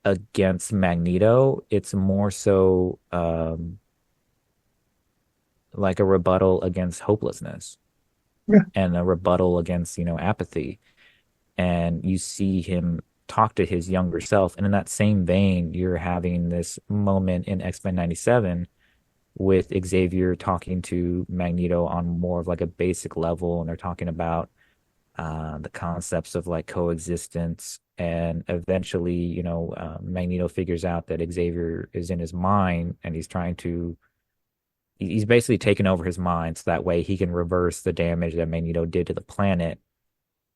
against Magneto. It's more so like a rebuttal against hopelessness Yeah. and a rebuttal against, apathy. And you see him talk to his younger self. And in that same vein, you're having this moment in X-Men 97 with Xavier talking to Magneto on more of like a basic level. And they're talking about the concepts of like coexistence. And eventually, Magneto figures out that Xavier is in his mind and he's trying to he's basically taken over his mind so that way he can reverse the damage that Magneto did to the planet,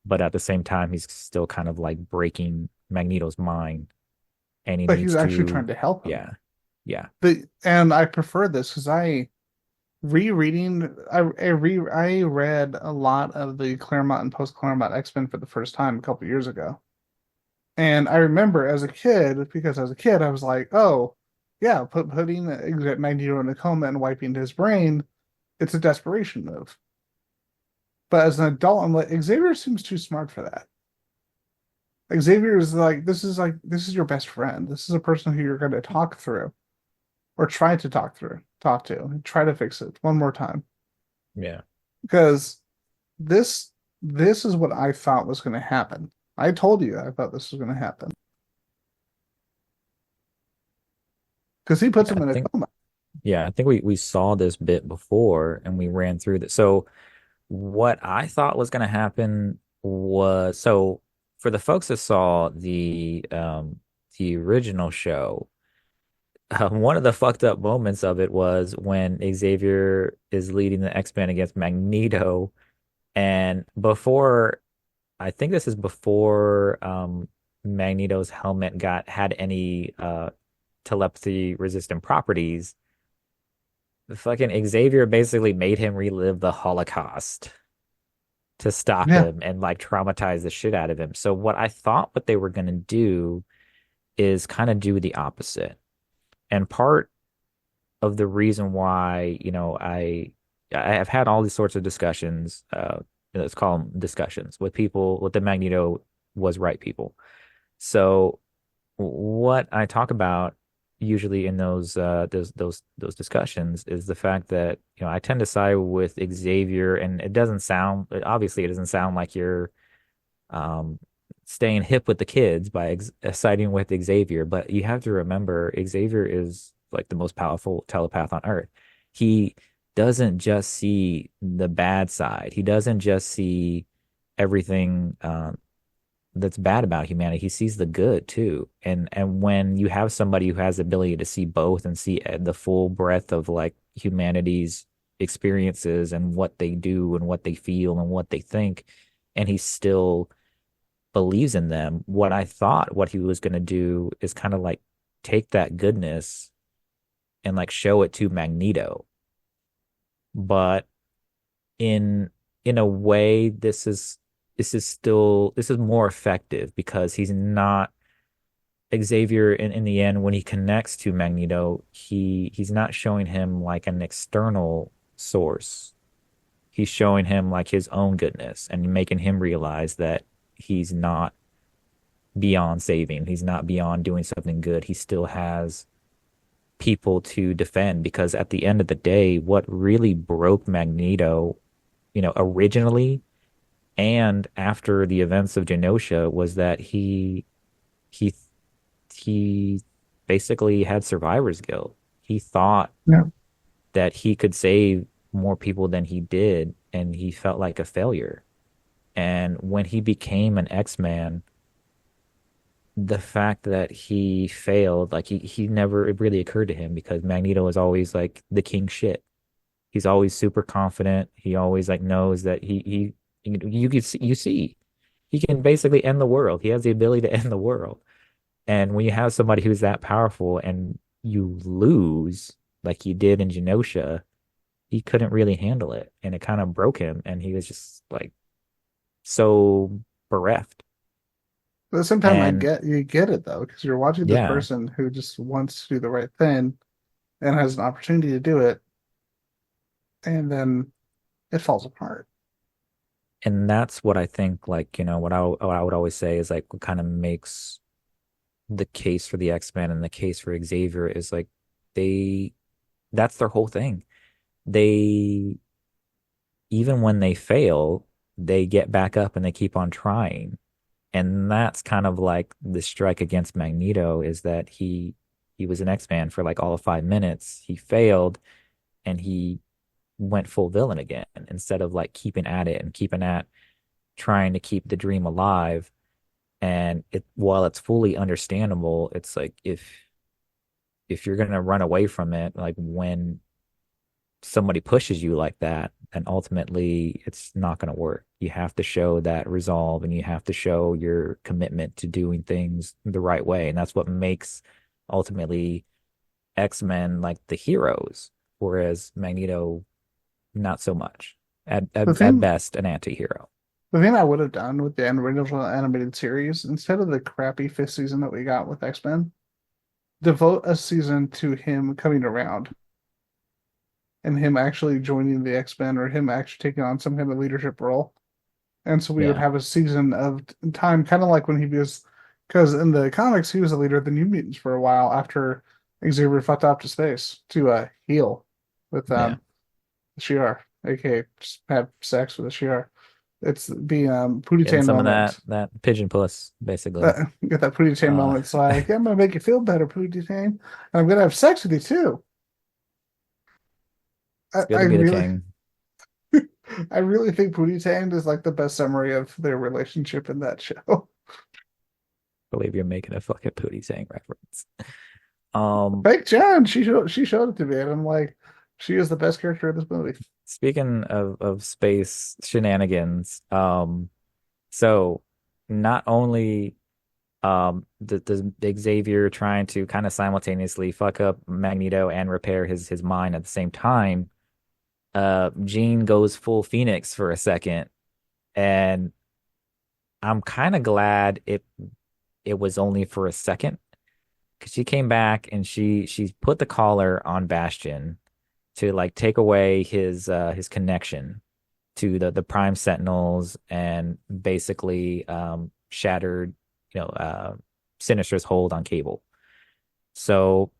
but at the same time he's still kind of like breaking Magneto's mind and he But he's needs actually trying to, to help him. yeah, yeah, And I prefer this because I read a lot of the Claremont and post Claremont X-Men for the first time a couple years ago. And I remember as a kid, because as a kid I was like, oh yeah, putting Magneto in a coma and wiping his brain, it's a desperation move. But as an adult, I'm like, Xavier seems too smart for that. Xavier is like, this is your best friend. This is a person who you're gonna talk through or try to talk to, and try to fix it one more time. yeah. Because this this is what I thought was gonna happen. I told you I thought this was gonna happen. Because he puts Yeah, him in a coma. I think we saw this bit before and we ran through that. So what I thought was going to happen was so for the folks that saw the original show, one of the fucked up moments of it was when Xavier is leading the X-Men against Magneto, and before I think this is before Magneto's helmet got had any telepathy resistant properties. The fucking Xavier basically made him relive the Holocaust to stop Yeah, him and like traumatize the shit out of him. So what I thought what they were going to do is kind of do the opposite. And part of the reason why, I have had all these sorts of discussions, let's call them discussions with people with the Magneto was right people. So what I talk about usually in those discussions is the fact that I tend to side with Xavier, and it doesn't sound like you're um, staying hip with the kids by siding with Xavier, but you have to remember Xavier is like the most powerful telepath on Earth. He doesn't just see the bad side. He doesn't just see everything that's bad about humanity. He sees the good too. And when you have somebody who has the ability to see both and see the full breadth of like humanity's experiences and what they do and what they feel and what they think, and he still believes in them, what I thought what he was going to do is kind of like take that goodness and like show it to Magneto. But in in a way, this is more effective because he's not Xavier in the end when he connects to Magneto, he's not showing him like an external source. He's showing him like his own goodness and making him realize that he's not beyond saving. He's not beyond doing something good. He still has people to defend because at the end of the day, what really broke Magneto, originally and after the events of Genosha was that he he basically had survivor's guilt. He thought yeah. that he could save more people than he did, and he felt like a failure. And when he became an X-Man, the fact that he failed, like he never it really occurred to him because Magneto is always like the king shit. He's always super confident. He always like knows that you can see he can basically end the world. He has the ability to end the world. And when you have somebody who's that powerful and you lose like he did in Genosha, he couldn't really handle it, and it kind of broke him, and he was just like so bereft. But at the same time, And you get it though, because you're watching this yeah, person who just wants to do the right thing and has an opportunity to do it, and then it falls apart. and that's what I think. Like what I would always say is like what kind of makes the case for the X-Men and the case for Xavier is like they that's their whole thing. They even when they fail, they get back up and they keep on trying. And that's kind of like the strike against Magneto is that he was an X-Man for like all of 5 minutes. He failed and he went full villain again instead of like keeping at it and keeping at trying to keep the dream alive. And while it's fully understandable, it's like if you're gonna run away from it, like when somebody pushes you like that, and ultimately it's not going to work. You have to show that resolve and you have to show your commitment to doing things the right way. And that's what makes ultimately X-Men like the heroes, whereas Magneto, not so much. At The at, at thing, best, an anti-hero. the thing I would have done with the original animated series, instead of the crappy fifth season that we got with X-Men, devote a season to him coming around and him actually joining the X-Men or him actually taking on some kind of leadership role. And so we would Yeah. have a season of time, kind of like when he was, because in the comics he was a leader of the New Mutants for a while after Xavier fucked off to space to heal with Yeah. Shi'ar, aka just have sex with a Shi'ar. It's the Pootie Getting Tang some of that moment. that pigeon puss, basically. You get that Pootie Tang Uh, moment. It's like, I'm gonna make you feel better, Pootie Tang. And I'm gonna have sex with you too. it's good I to be the really king. I really think Pootie Tang is like the best summary of their relationship in that show. Believe you're making a fucking Pootie Tang reference. Um, Fake Jen, she showed it to me, and I'm like, she is the best character in this movie. Speaking of space shenanigans, so not only does Xavier trying to kind of simultaneously fuck up Magneto and repair his mind at the same time, Jean goes full Phoenix for a second, and I'm kind of glad it was only for a second because she came back and she put the collar on Bastion to like take away his connection to the Prime Sentinels and basically shattered, Sinister's hold on Cable. So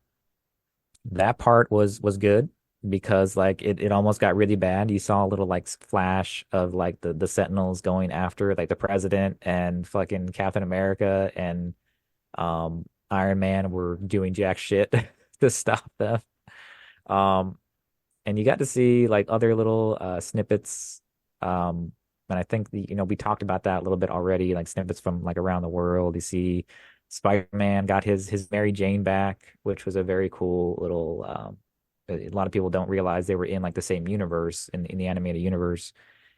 that part was good because like it almost got really bad. You saw a little like flash of like the Sentinels going after like the president and fucking Captain America and Iron Man were doing jack shit to stop them. Um, and you got to see like other little snippets. And I think we talked about that a little bit already, like snippets from like around the world. You see Spider-Man got his Mary Jane back, which was a very cool little a lot of people don't realize they were in like the same universe in the animated universe.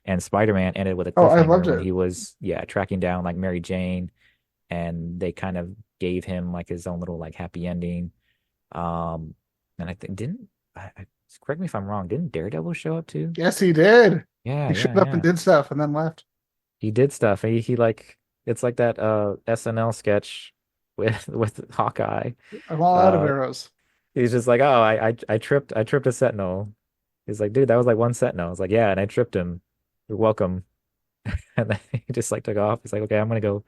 And Spider-Man ended with a Oh, I loved cliffhanger when it. he was tracking down like Mary Jane and they kind of gave him like his own little like happy ending. Um, and I think didn't correct me if I'm wrong, didn't Daredevil show up too? Yes, he did. Yeah, He yeah, showed up and yeah. did stuff and then left. He did stuff. He like it's like that SNL sketch with Hawkeye. I'm all out of Uh arrows. he's just like, "Oh, I tripped a Sentinel." He's like, "Dude, that was like one Sentinel." I was like, "Yeah, and I tripped him. You're welcome." And then he just like took off. He's like, "Okay, I'm gonna go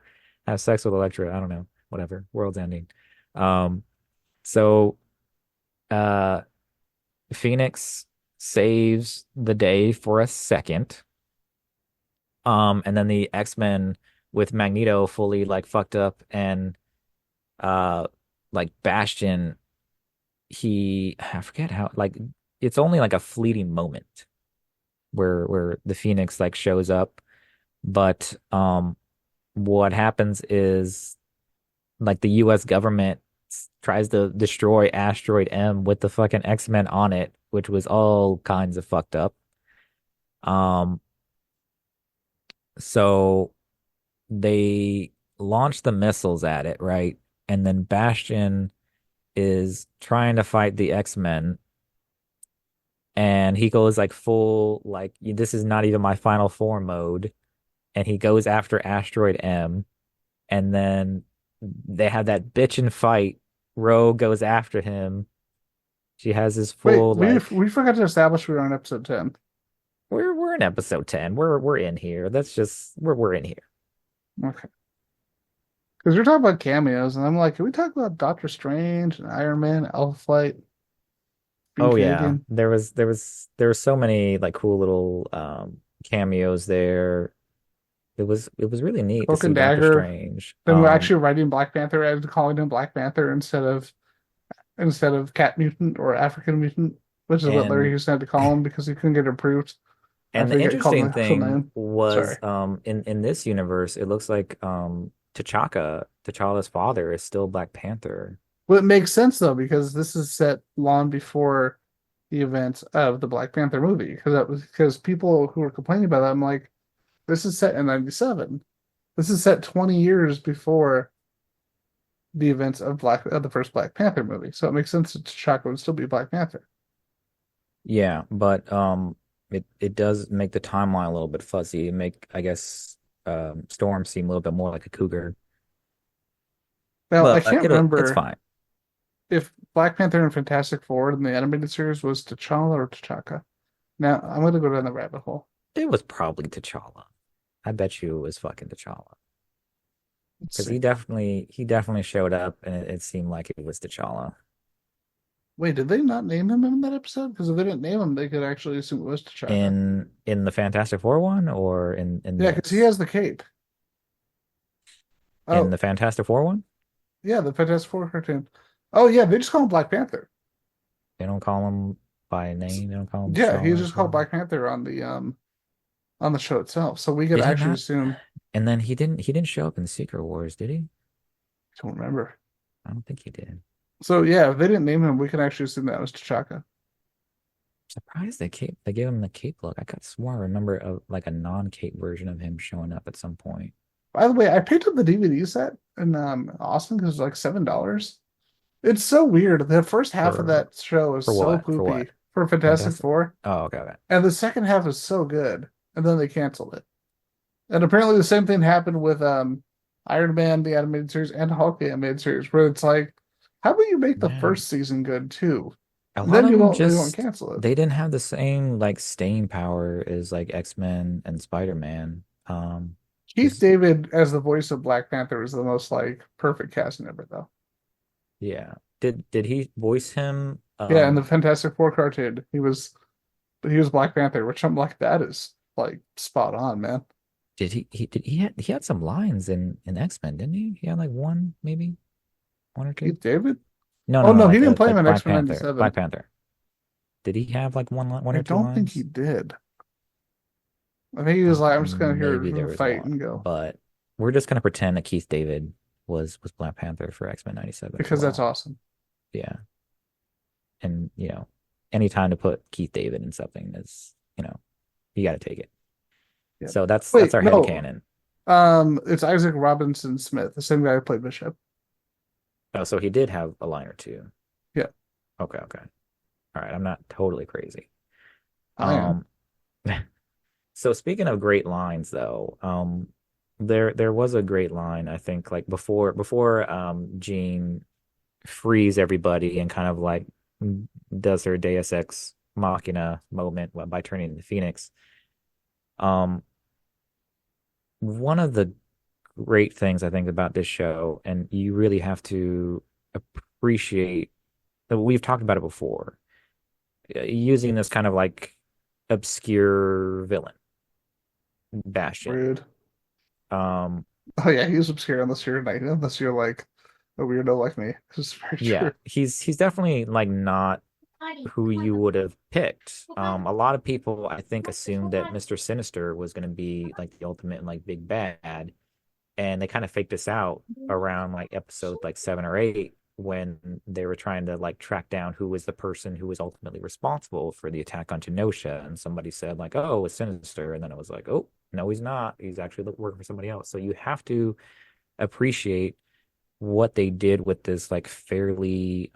have sex with Elektra." I don't know. Whatever. World's ending. Um so uh Phoenix saves the day for a second. And then the X-Men with Magneto fully like fucked up and uh like Bastion, I forget how like it's only like a fleeting moment where the Phoenix like shows up, but what happens is like the US government tries to destroy Asteroid M with the fucking X-Men on it, which was all kinds of fucked up. Um so they launch the missiles at it, right? And then Bastion is trying to fight the X-Men and he goes like full like this is not even my final form mode and he goes after Asteroid M and then they have that bitchin' fight. Rogue goes after him. She has his Wait, full we forgot to establish we were on episode 10. we're in episode 10. We're in here. That's just we're in here. Okay. Because you're talking about cameos, and I'm like, can we talk about Doctor Strange and Iron Man, Alpha Flight, being Oh yeah. Canadian? There was so many like cool little cameos there. It was really neat to Cloak see and Doctor Dagger. Strange. Then we're actually writing Black Panther and calling him Black Panther instead of Cat Mutant or African Mutant, which is what Larry And Houston had to call him because he couldn't get approved and after the he got called interesting the actual thing name. Sorry. was in this universe, it looks like T'Challa's father is still Black Panther. Well, it makes sense though because this is set long before. the events of the Black Panther movie because that was because people who were complaining about that, I'm like, this is set in '97. This is set 20 years before the events of the first Black Panther movie, so it makes sense that T'Chaka would still be Black Panther. Yeah, but it does make the timeline a little bit fuzzy. It make I guess Storm seem a little bit more like a cougar. Now I But can't it's remember fine. if Black Panther and Fantastic Four in the animated series was T'Challa or T'Chaka. Now I'm going to go down the rabbit hole. It was probably T'Challa. I bet you it was fucking T'Challa. Let's Because see. he definitely showed up and it seemed like it was T'Challa. Wait, did they not name him in that episode? Because if they didn't name him, they could actually assume it was T'Chaka. In the Fantastic Four one or in Yeah, because he this? has the cape. In Oh, the Fantastic Four one? yeah, the Fantastic Four cartoon. Oh, yeah, they just call him Black Panther. They don't call him by name, they don't call him Yeah, he's T'Challa or just called something. Black Panther on the show itself. So we could Did he actually not? assume. And then he didn't show up in Secret Wars, did he? I don't remember. I don't think he did. So yeah, if they didn't name him, we can actually assume that was T'Chaka. Surprised they gave him the cape look. I could swear I remember like a non-cape version of him showing up at some point. By the way, I picked up the DVD set in Austin because it was like $7. It's so weird. The first half of For that show is for so what? For poopy what? for Fantastic Fantastic? Four, Oh, okay, okay. and the second half is so good, and then they canceled it. And apparently the same thing happened with Iron Man the animated series and Hulk the animated series, where it's like, how about you make the Yeah. first season good too? A And lot then of you them won't just cancel it. they didn't have the same like staying power as like X-Men and Spider-Man. Keith 'Cause David as the voice of Black Panther is the most like perfect casting ever, though. yeah. Did he voice him? Yeah, in the Fantastic Four cartoon, he was Black Panther, which I'm like, that is like spot on, man. He had some lines in X-Men, didn't he? He had like one, maybe one or two. Keith David? No, Oh no, no, no, he didn't play him like in Black X-Men Panther. '97. Black Panther. Did he have like one I or two don't think he lines? did. I think he was like, I'm just gonna hear Maybe the there was fight one, and go but we're just gonna pretend that Keith David was Black Panther for X-Men 97 as because that's well. awesome. Yeah. And any time to put Keith David in something is, you got to take it. Yeah. So that's Wait, our no. headcanon. It's Isaac Robinson Smith, the same guy who played Bishop. Oh, so he did have a line or two. Yeah, Okay, okay. All right, I'm not totally crazy. I am. Um, so speaking of great lines though, there was a great line, I think, like before Jean frees everybody and kind of like does her Deus Ex Machina moment by turning into Phoenix. Um, one of the great things I think about this show, and you really have to appreciate that we've talked about it before, using this kind of like obscure villain, Bastion. Rude. Um, Oh yeah, he was obscure unless you're like a weirdo like me. This is very yeah, true. he's definitely like not who you would have picked. A lot of people, I think, assumed that Mr. Sinister was going to be like the ultimate like big bad, and they kind of faked this out around like episode like 7 or 8 when they were trying to like track down who was the person who was ultimately responsible for the attack on Genosha, and somebody said like, "Oh, it's Sinister," and then it was like, "Oh, no, he's not. He's actually working for somebody else." So you have to appreciate what they did with this like fairly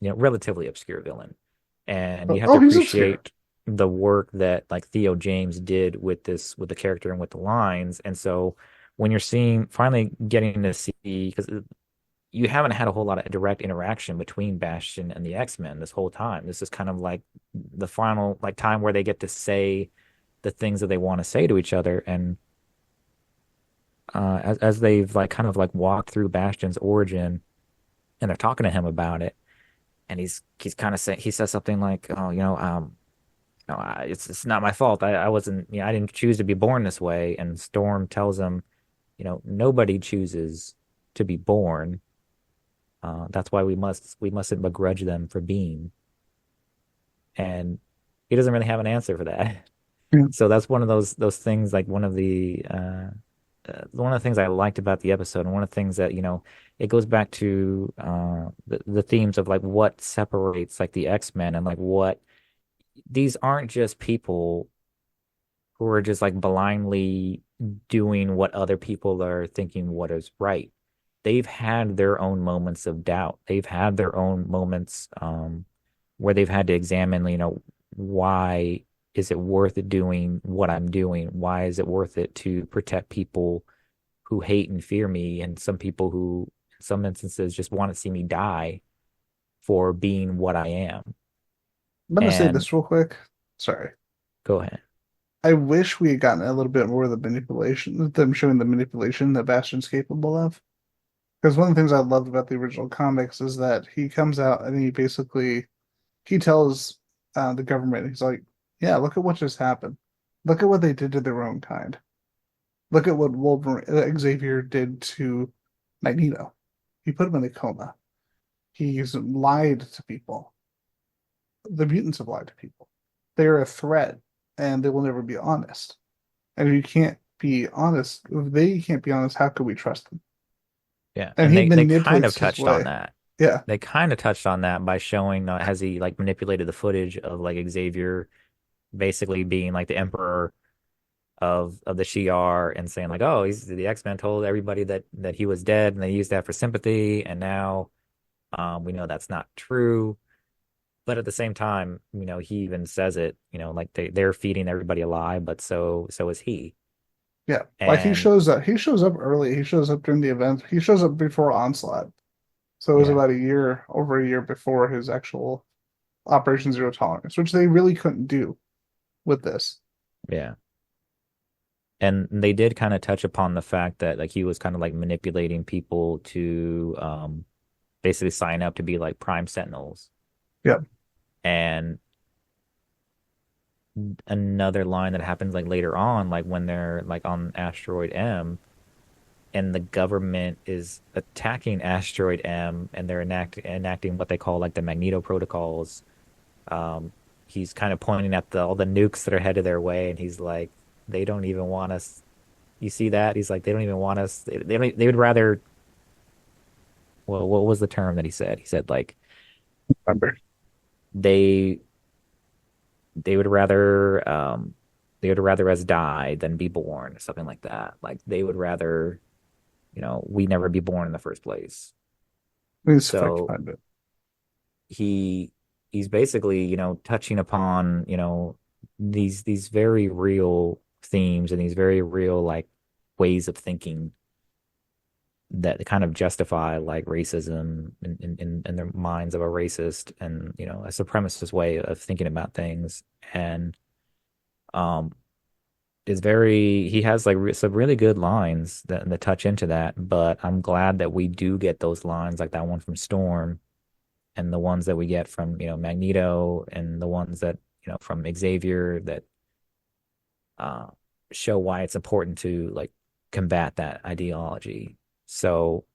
relatively obscure villain, and you have to Oh, he's obscure. appreciate the work that like Theo James did with the character and with the lines. And so when you're seeing finally getting to see, because you haven't had a whole lot of direct interaction between Bastion and the X-Men this whole time. This is kind of like the final like time where they get to say the things that they want to say to each other. And as they've like kind of like walked through Bastion's origin and they're talking to him about it, and he's kind of saying, he says something like, "Oh, no, it's not my fault. I wasn't, I didn't choose to be born this way." And Storm tells him, nobody chooses to be born. That's why we mustn't begrudge them for being. And he doesn't really have an answer for that. Yeah. So that's one of those things, like one of one of the things I liked about the episode, and one of the things that, it goes back to the themes of like what separates like the X-Men and like what these aren't just people who are just like blindly doing what other people are thinking what is right. They've had their own moments of doubt. They've had their own moments where they've had to examine, why is it worth doing what I'm doing? Why is it worth it to protect people who hate and fear me, and some people who, in some instances, just want to see me die for being what I am? I'm gonna say And this real quick. Sorry. go ahead. I wish we had gotten a little bit more of the manipulation, them showing the manipulation that Bastion's capable of. Because one of the things I loved about the original comics is that he comes out and he tells the government, he's like, "Yeah, look at what just happened. Look at what they did to their own kind. Look at what Xavier did to Magneto. He put him in a coma. He's lied to people. The mutants have lied to people. They're a threat, and they will never be honest. And if you can't be honest, if they can't be honest, how could we trust them?" Yeah, And and he they kind of manipulates his touched on way. that. Yeah, They kind of touched on that by showing has he like manipulated the footage of like Xavier basically being like the emperor of the Shi'ar and saying like, oh, he's the X-Men told everybody that he was dead and they used that for sympathy, and now we know that's not true. But at the same time, he even says it, like they're feeding everybody a lie, but so is he. yeah. Like he And shows up. He shows up early. He shows up during the event. He shows up before Onslaught. So it was yeah, about over a year before his actual Operation Zero Tolerance, which they really couldn't do with this. yeah. And they did kind of touch upon the fact that like he was kind of like manipulating people to basically sign up to be like Prime Sentinels. Yeah. And another line that happens like later on, like when they're like on Asteroid M and the government is attacking Asteroid M and they're enacting what they call like the Magneto protocols. Um, he's kind of pointing at all the nukes that are headed their way, and he's like, they don't even want us. You see that? He's like, they don't even want us. They would rather. Well, what was the term that he said? He said like Remember. they they would rather they would rather us die than be born, or something like that. Like they would rather, we never be born in the first place. Let me see if I can So find it. he he's basically, touching upon, these very real themes and these very real like ways of thinking that kind of justify like racism in the minds of a racist and, a supremacist way of thinking about things. And um is very he has like some really good lines that touch into that, but I'm glad that we do get those lines like that one from Storm and the ones that we get from, Magneto, and the ones that, from Xavier, that uh show why it's important to like combat that ideology. So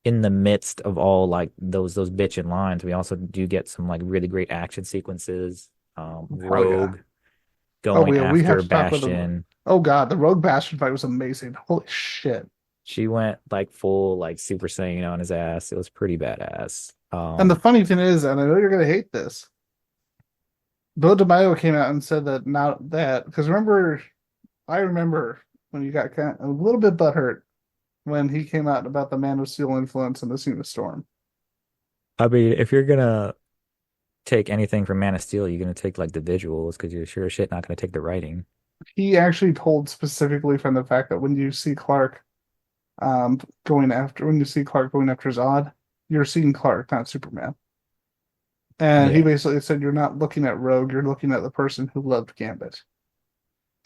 in the midst of all like those bitchin' lines, we also do get some like really great action sequences. Hell yeah. Rogue Oh going yeah, we have after to talk about the. Bastion. Oh God, the Rogue Bastion fight was amazing. Holy shit! She went like full like Super Saiyan on his ass. It was pretty badass. And the funny thing is, and I know you're gonna hate this, Bill DeMaio came out and said that now that because I remember when you got kind of a little bit butthurt when he came out about the Man of Steel influence in the Scene of Storm. I mean, if you're gonna take anything from Man of Steel, you're gonna take like the visuals because you're sure as shit not gonna take the writing. He actually told specifically from the fact that when you see Clark going after Zod, you're seeing Clark, not Superman. And he Yeah. basically said you're not looking at Rogue, you're looking at the person who loved Gambit.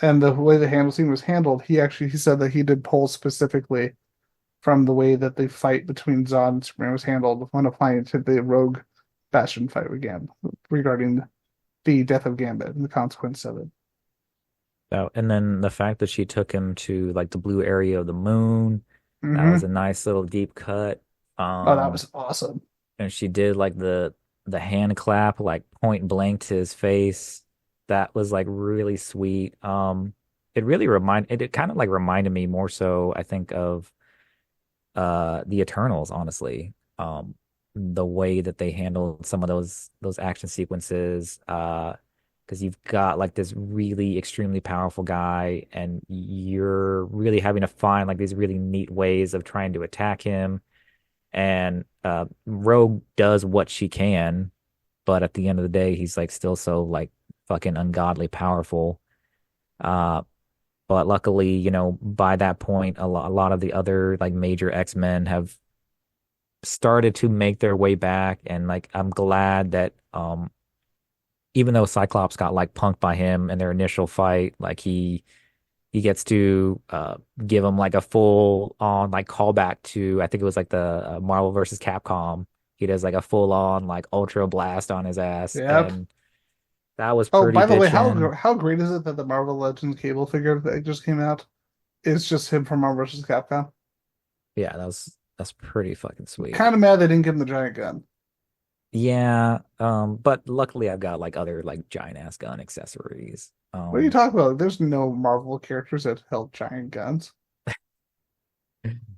And the way the handle scene was handled, he said that he did pull specifically from the way that the fight between Zod and Superman was handled when applying it to the Rogue Bastion fight again regarding the death of Gambit and the consequence of it. So, and then the fact that she took him to like the blue area of the moon, that was a Hmm. nice little deep cut. Oh, that Um, was awesome. and she did like the hand clap like point blank to his face. That was like really sweet. it kind of like reminded me more so, I think, of the Eternals, honestly. The way that they handled some of those action sequences, because you've got like this really extremely powerful guy, and you're really having to find like these really neat ways of trying to attack him. And Rogue does what she can, but at the end of the day, he's like still so like fucking ungodly powerful. Uh, but luckily, by that point, a lot of the other like major X-Men have started to make their way back, and like I'm glad that even though Cyclops got like punked by him in their initial fight, like he gets to give him like a full on like callback to, I think it was like the Marvel versus Capcom. He does like a full on like Ultra Blast on his ass, Yep. and that was Oh, pretty by the way, bitchin'. how great is it that the Marvel Legends cable figure that just came out is just him from Marvel vs. Capcom? Yeah, that's pretty fucking sweet. Kind of mad they didn't give him the giant gun. Yeah, but luckily I've got like other like giant ass gun accessories. What are you talking about? There's no Marvel characters that held giant guns.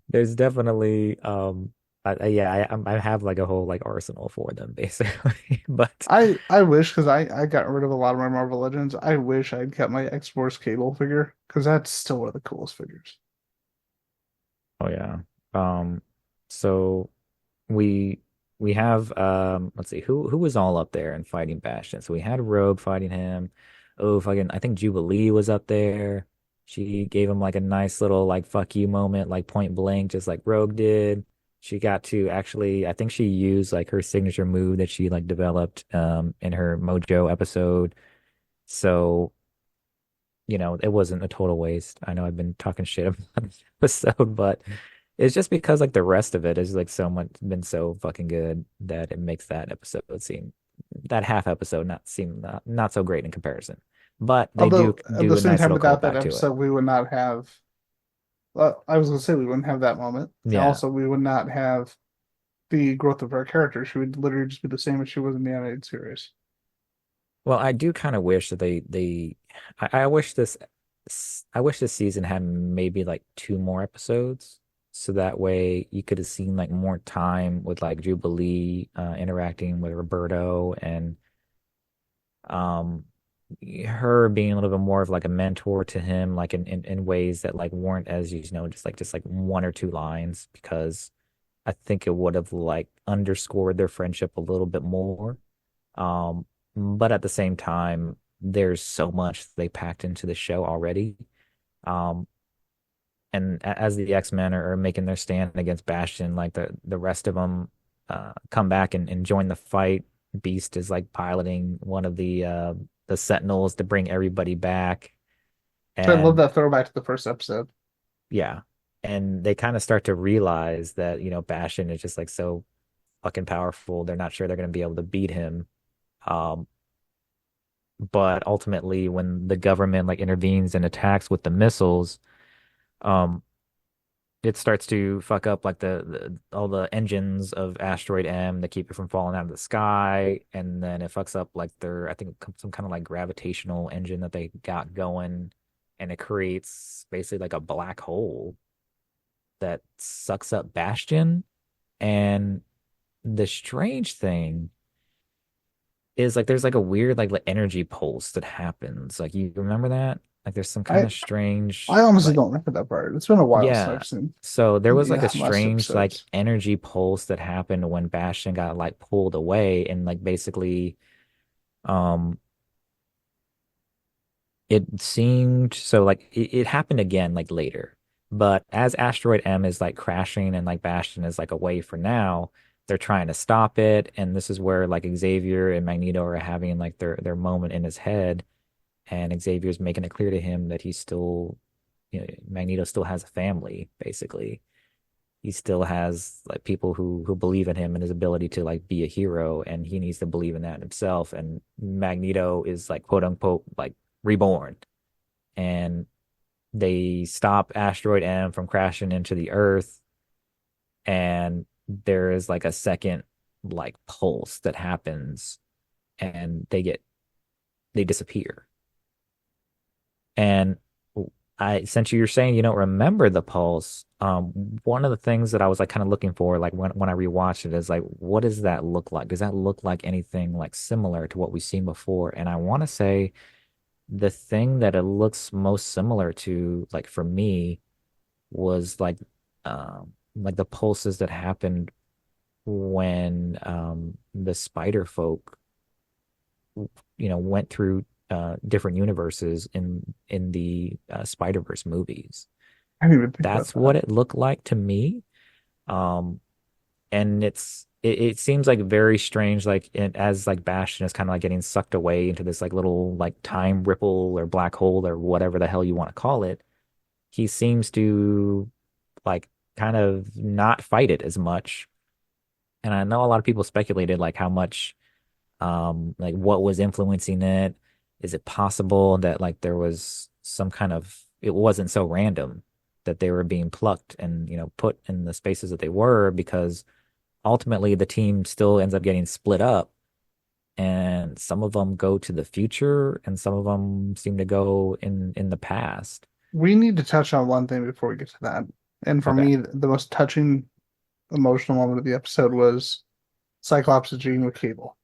There's definitely yeah, I have like a whole like arsenal for them basically. But I wish because I got rid of a lot of my Marvel Legends. I wish I'd kept my X Force cable figure because that's still one of the coolest figures. oh yeah. Um so we we have let's see who was all up there and fighting Bastion. So we had Rogue fighting him. Oh fucking I think Jubilee was up there. She gave him like a nice little like fuck you moment, like point blank, just like Rogue did. She got to actually, I think she used like her signature move that she like developed in her Mojo episode. So, it wasn't a total waste. I know I've been talking shit about this episode, but it's just because like the rest of it is like so much been so fucking good that it makes that half episode not seem not so great in comparison. But they do Although at do the a same nice time, little without that callback to it. episode, we would not have. I was gonna say we wouldn't have that moment, and Yeah. also we would not have the growth of our character. She would literally just be the same as she was in the animated series. Well, I do kind of wish that I wish I wish this season had maybe like two more episodes, so that way you could have seen like more time with like Jubilee interacting with Roberto, and um her being a little bit more of like a mentor to him, like in ways that like weren't as just like one or two lines, because I think it would have like underscored their friendship a little bit more. Um, but at the same time, there's so much they packed into the show already. Um, and as the X-Men are making their stand against Bastion, like the rest of them come back and join the fight. Beast is like piloting one of the Sentinels to bring everybody back. So I love And that throwback to the first episode. yeah, and they kind of start to realize that, Bastion is just like so fucking powerful. They're not sure they're going to be able to beat him. Um, but ultimately, when the government like intervenes and attacks with the missiles, um, it starts to fuck up like the all the engines of Asteroid M that keep it from falling out of the sky, and then it fucks up like their, I think, some kind of like gravitational engine that they got going, and it creates basically like a black hole that sucks up Bastion. And the strange thing is like there's like a weird like energy pulse that happens. Like you remember that? Like there's some kind I of strange I honestly like don't remember that part. It's been a while since yeah. I've seen So there was the like a last strange like episodes. energy pulse that happened when Bastion got like pulled away, and like basically um it seemed so like it happened again like later. But as Asteroid M is like crashing and like Bastion is like away for now, they're trying to stop it. And this is where like Xavier and Magneto are having like their moment in his head. And Xavier's making it clear to him that he's still, Magneto still has a family, basically. He still has like people who believe in him and his ability to like be a hero, and he needs to believe in that himself. And Magneto is like quote unquote like reborn. And they stop Asteroid M from crashing into the Earth, and there is like a second like pulse that happens, and they disappear. And I since you're saying you don't remember the Pulse, one of the things that I was like kind of looking for, like when I rewatched it, is like, what does that look like? Does that look like anything like similar to what we've seen before? And I want to say the thing that it looks most similar to, like for me, was like the pulses that happened when the Spider Folk, went through different universes in the Spider-Verse movies. I didn't even think about That's that. what it looked like to me. Um, and it seems like very strange, like as like Bastion is kind of like getting sucked away into this like little like time ripple or black hole or whatever the hell you want to call it. He seems to like kind of not fight it as much. And I know a lot of people speculated like how much like what was influencing it. Is it possible that like there was some kind of, it wasn't so random that they were being plucked and put in the spaces that they were, because ultimately the team still ends up getting split up, and some of them go to the future and some of them seem to go in the past. We need to touch on one thing before we get to that. And for Okay. me, the most touching emotional moment of the episode was Cyclops and Jean with Cable.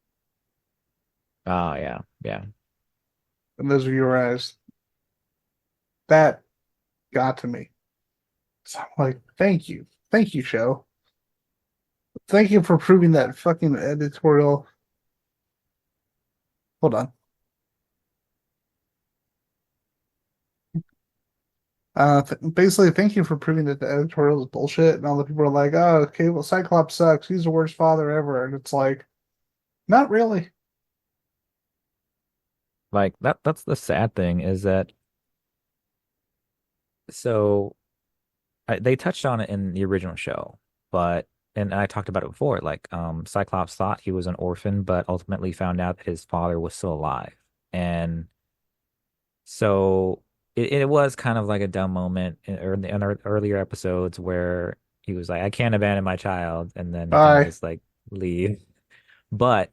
Oh yeah, yeah. And those of your eyes, that got to me. So I'm like, thank you. Thank you, show. Thank you for proving that fucking editorial. Hold on. Basically, thank you for proving that the editorial is bullshit. And all the people are like, oh, okay, well, Cyclops sucks. He's the worst father ever. And it's like, not really. Like that's the sad thing, is that so they touched on it in the original show, but and I talked about it before. Like, Cyclops thought he was an orphan, but ultimately found out that his father was still alive, and so it was kind of like a dumb moment in our earlier episodes where he was like, "I can't abandon my child," and then he kind of Bye. just like leave. But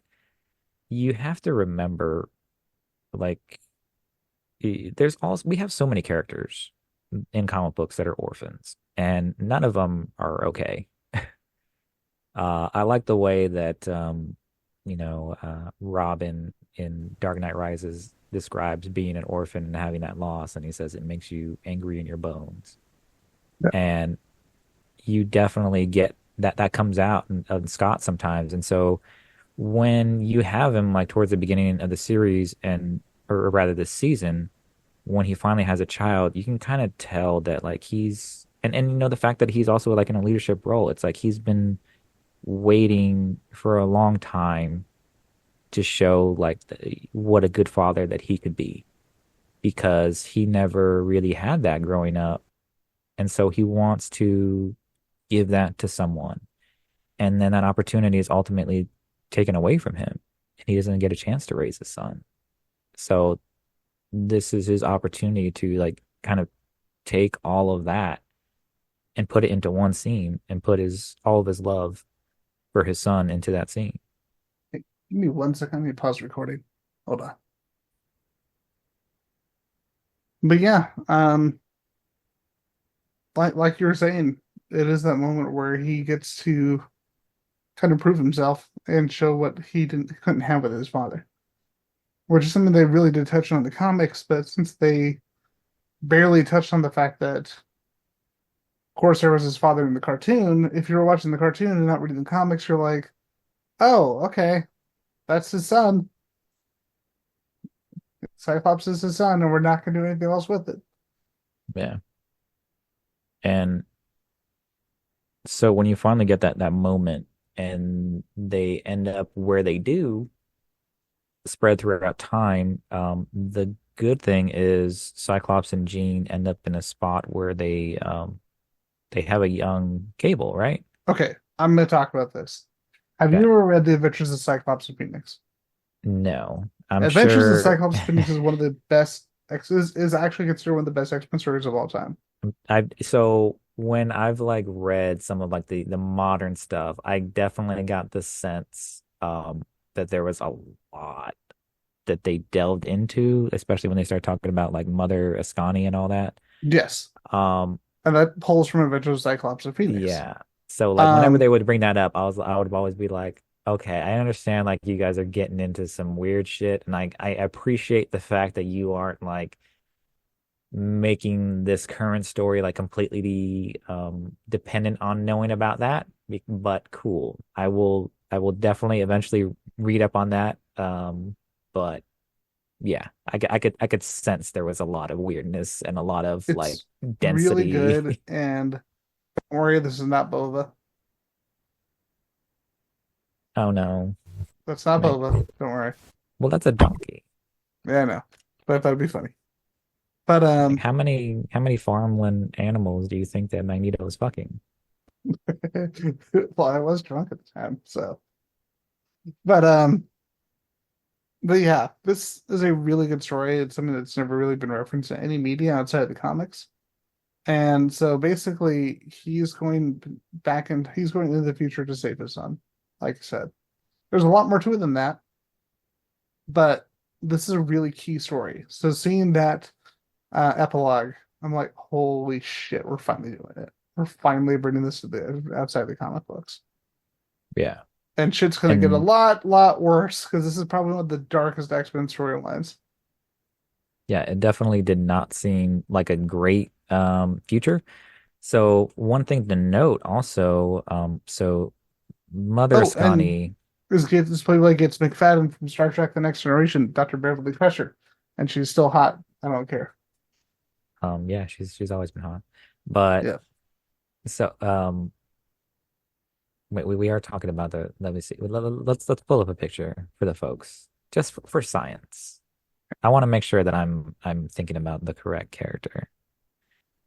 you have to remember, like, there's also we have so many characters in comic books that are orphans, and none of them are okay. I like the way that Robin in Dark Knight Rises describes being an orphan and having that loss, and he says it makes you angry in your bones. Yeah. And you definitely get that comes out in Scott sometimes. And so when you have him like towards the beginning of the series, and or rather this season, when he finally has a child, you can kind of tell that like he's and the fact that he's also like in a leadership role, it's like he's been waiting for a long time to show like what a good father that he could be, because he never really had that growing up, and so he wants to give that to someone, and then that opportunity is ultimately taken away from him, and he doesn't get a chance to raise his son. So this is his opportunity to like kind of take all of that and put it into one scene and put his all of his love for his son into that scene. Hey, give me 1 second. Let me pause recording. Hold on. But yeah, like you were saying, it is that moment where he gets to kind of prove himself and show what he couldn't have with his father, which is something they really did touch on in the comics. But since they barely touched on the fact that Corsair was his father in the cartoon, if you were watching the cartoon and not reading the comics, you're like, oh, okay, that's his son. Cyclops is his son, and we're not going to do anything else with it. Yeah. And so when you finally get that moment and they end up where they do, spread throughout time, the good thing is Cyclops and Jean end up in a spot where they have a young Cable, right? Okay, I'm going to talk about this. Have you Okay. ever read The Adventures of Cyclops and Phoenix? No, I'm Adventures of sure Cyclops and Phoenix is one of the best is actually considered one of the best X-Men stories of all time. I've so when I've like read some of like the modern stuff, I definitely got the sense that there was a lot that they delved into, especially when they start talking about like Mother Ascani and all that. Yes, Um, and that pulls from Adventures of Cyclops and Phoenix. yeah. So like whenever Um, they would bring that up, I would always be like, okay, I understand like you guys are getting into some weird shit, and I appreciate the fact that you aren't like making this current story like completely dependent on knowing about that. But cool. I will definitely eventually read up on that. But yeah, I could sense there was a lot of weirdness and a lot of like it's really density. good, and don't worry, this is not Bova. Oh no. That's not Like, Bova. Don't worry. well, that's a donkey. Yeah, I know, but I thought it'd be funny. But Like how many farmland animals do you think that Magneto was fucking? well, I was drunk at the time, so. But yeah, this is a really good story. It's something that's never really been referenced in any media outside of the comics. And so basically, he's going into the future to save his son. Like I said, there's a lot more to it than that, but this is a really key story. So seeing that epilogue, I'm like, holy shit, we're finally doing it. We're finally bringing this to the outside the comic books. Yeah. And shit's gonna get a And lot worse because this is probably one of the darkest X-Men storylines. yeah, it definitely did not seem like a great future. So one thing to note also, so Mother Oh, and Ascani, this playboy gets McFadden from Star Trek: The Next Generation, Dr. Beverly Crusher, and she's still hot. I don't care. yeah, she's always been hot. But Yeah. so wait, we are talking about the let me see. Let's pull up a picture for the folks just for science. I want to make sure that I'm thinking about the correct character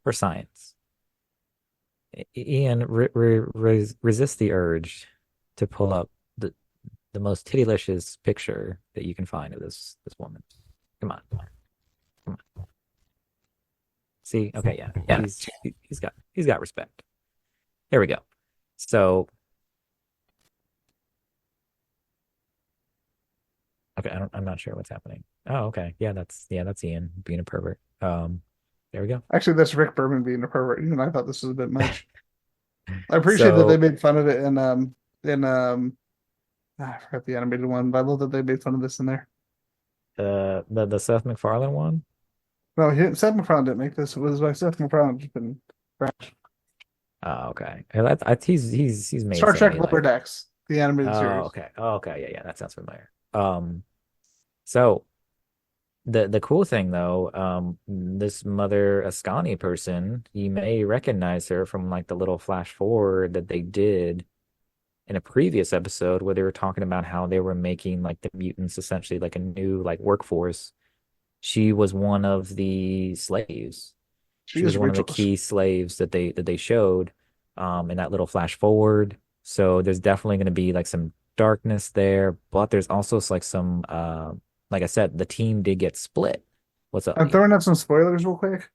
for science. Ian, resist the urge to pull up the most tittylicious picture that you can find of this woman. Come on, come on. See, okay, yeah, Yeah. he's got respect. There we go. So, okay, I'm not sure what's happening. Oh, okay, that's Ian being a pervert. There we go. Actually, that's Rick Berman being a pervert. Even I thought this was a bit much. I appreciate that they So, made fun of it I forgot the animated one, but I love that they made fun of this in there. the Seth MacFarlane one. No, Seth MacFarlane didn't make this. It was by Seth MacFarlane just been trash. Oh, okay. He's made Star so Trek many Lower like. Decks, the animated Oh, series. okay. Oh, okay. Yeah, that sounds familiar. So the cool thing though, this Mother Ascani person, you may recognize her from like the little flash forward that they did in a previous episode where they were talking about how they were making like the mutants essentially like a new like workforce. She was one of the slaves. She She was is one of the Rachel's. key slaves that they showed in that little flash forward. So there's definitely going to be like some darkness there, but there's also like some like I said, the team did get split. What's up, I'm Ian? throwing out some spoilers real quick.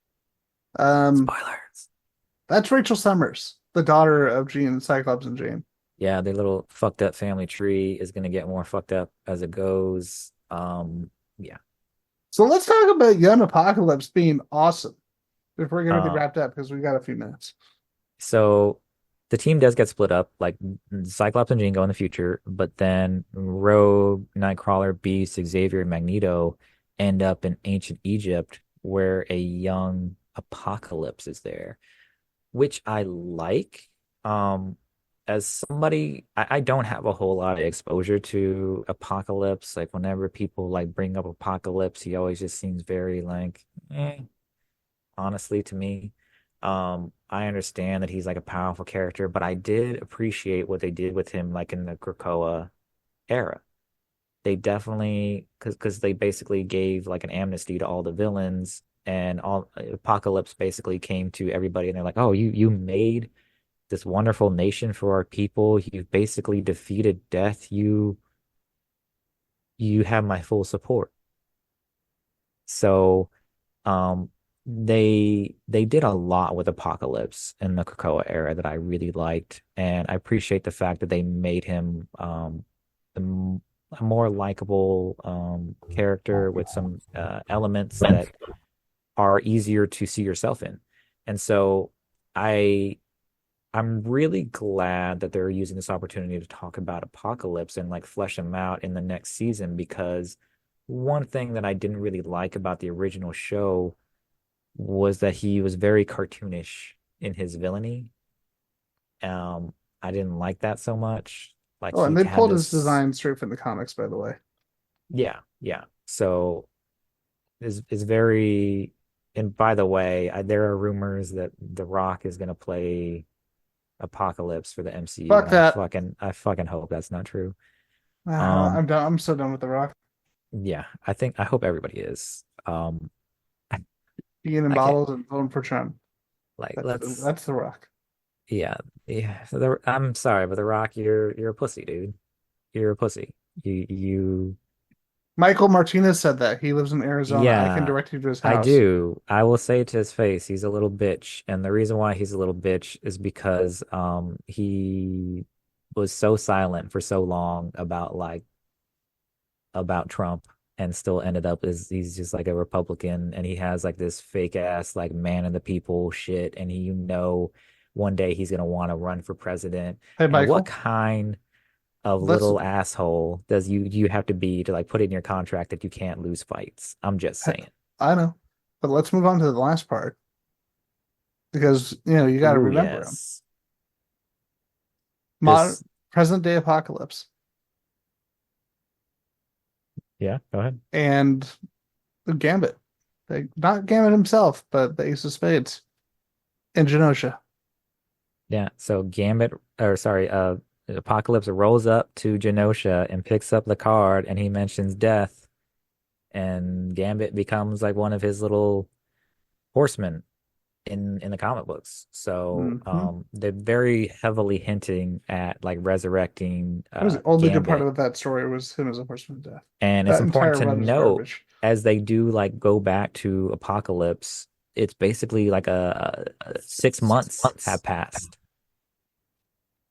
Um, Spoilers. that's Rachel Summers, the daughter of Jean, Cyclops and Jean. Yeah, their little fucked up family tree is going to get more fucked up as it goes. Yeah. So let's talk about Young Apocalypse being awesome before we get really Uh, wrapped up because we got a few minutes. so the team does get split up, like Cyclops and Jean go in the future, but then Rogue, Nightcrawler, Beast, Xavier, and Magneto end up in ancient Egypt where a young Apocalypse is there, which I like. Um, as somebody, I don't have a whole lot of exposure to Apocalypse. Like whenever people like bring up Apocalypse, he always just seems very like, honestly, to me. I understand that he's like a powerful character, but I did appreciate what they did with him, like in the Krakoa era. They definitely, because they basically gave like an amnesty to all the villains, and all Apocalypse basically came to everybody, and they're like, "Oh, you made this wonderful nation for our people. You've basically defeated death. You have my full support." So. Um, they did a lot with Apocalypse in the Krakoa era that I really liked, and I appreciate the fact that they made him a more likable character with some elements that are easier to see yourself in. And so I I'm really glad that they're using this opportunity to talk about Apocalypse and like flesh him out in the next season because one thing that I didn't really like about the original show was that he was very cartoonish in his villainy. Um, I didn't like that so much. Like Oh, and he they had pulled his this, design straight from the comics, by the way. yeah, yeah. So is very, and by the way, there are rumors that The Rock is going to play Apocalypse for the MCU, Fuck and that. I fucking hope that's not true. Ah, Um, I'm done. I'm so done with The Rock. yeah, I hope everybody is. Eating in I can't bottles and voting for Trump. like That's let's that's The Rock. yeah yeah. I'm sorry, but The Rock, you're a pussy, dude. You're a pussy. You Michael Martinez said that. He lives in Arizona. I can yeah. direct you to his I house. do. I will say to his face, he's a little bitch, and the reason why he's a little bitch is because he was so silent for so long about about Trump and still ended up as he's just like a Republican and he has like this fake ass like man of the people shit and he one day he's gonna want to run for president. Hey, And what Michael, kind of let's. little asshole does you have to be to like put in your contract that you can't lose fights? I'm just saying. I know, but let's move on to the last part because you got to Ooh, remember him. yes. Modern Just present day apocalypse yeah, go ahead. and the Gambit. Not Gambit himself, but the Ace of Spades and Genosha. Yeah, so Gambit or sorry, Apocalypse rolls up to Genosha and picks up the card and he mentions death and Gambit becomes like one of his little horsemen in the comic books. So Hmm. they're very heavily hinting at like resurrecting That was the only good part Gambit. of that story was him as a horseman of death. And it's That important entire to run is note garbage. as they do like go back to Apocalypse, it's basically like a 6 months have passed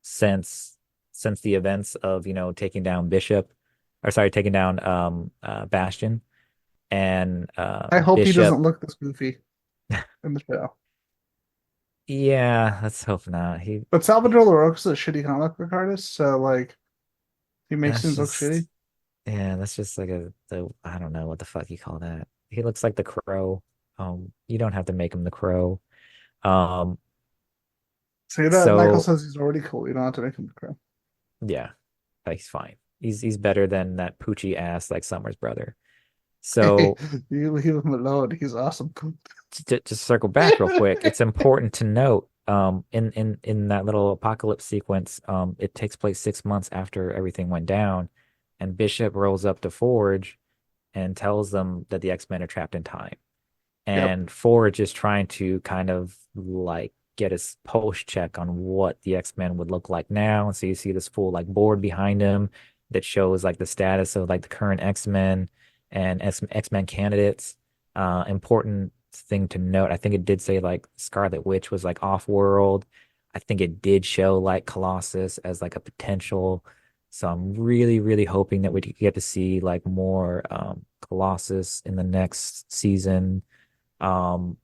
since the events of, taking down Bishop or sorry, taking down Bastion and I hope he Bishop. doesn't look this goofy in the show. Yeah, let's hope not. But Salvador Larroque's a shitty comic book artist, so like he makes That's things look shitty. just yeah, that's just like I don't know what the fuck you call that. He looks like the Crow. You don't have to make him the Crow. Um, Say that. Michael so says he's already cool. You don't have to make him the crow. yeah, he's fine. He's better than that Poochie ass like Summer's brother. So You leave him alone. He's awesome. to circle back real quick, it's important to note in that little apocalypse sequence, it takes place 6 months after everything went down, and Bishop rolls up to Forge and tells them that the X-Men are trapped in time. Yep. And Forge is trying to kind of like get a post check on what the X-Men would look like now. And so you see this full like board behind him that shows like the status of like the current X-Men and X-Men candidates. Important thing to note, I think it did say like Scarlet Witch was like off-world. I think it did show like Colossus as like a potential. So I'm really, really hoping that we get to see like more Colossus in the next season. Um,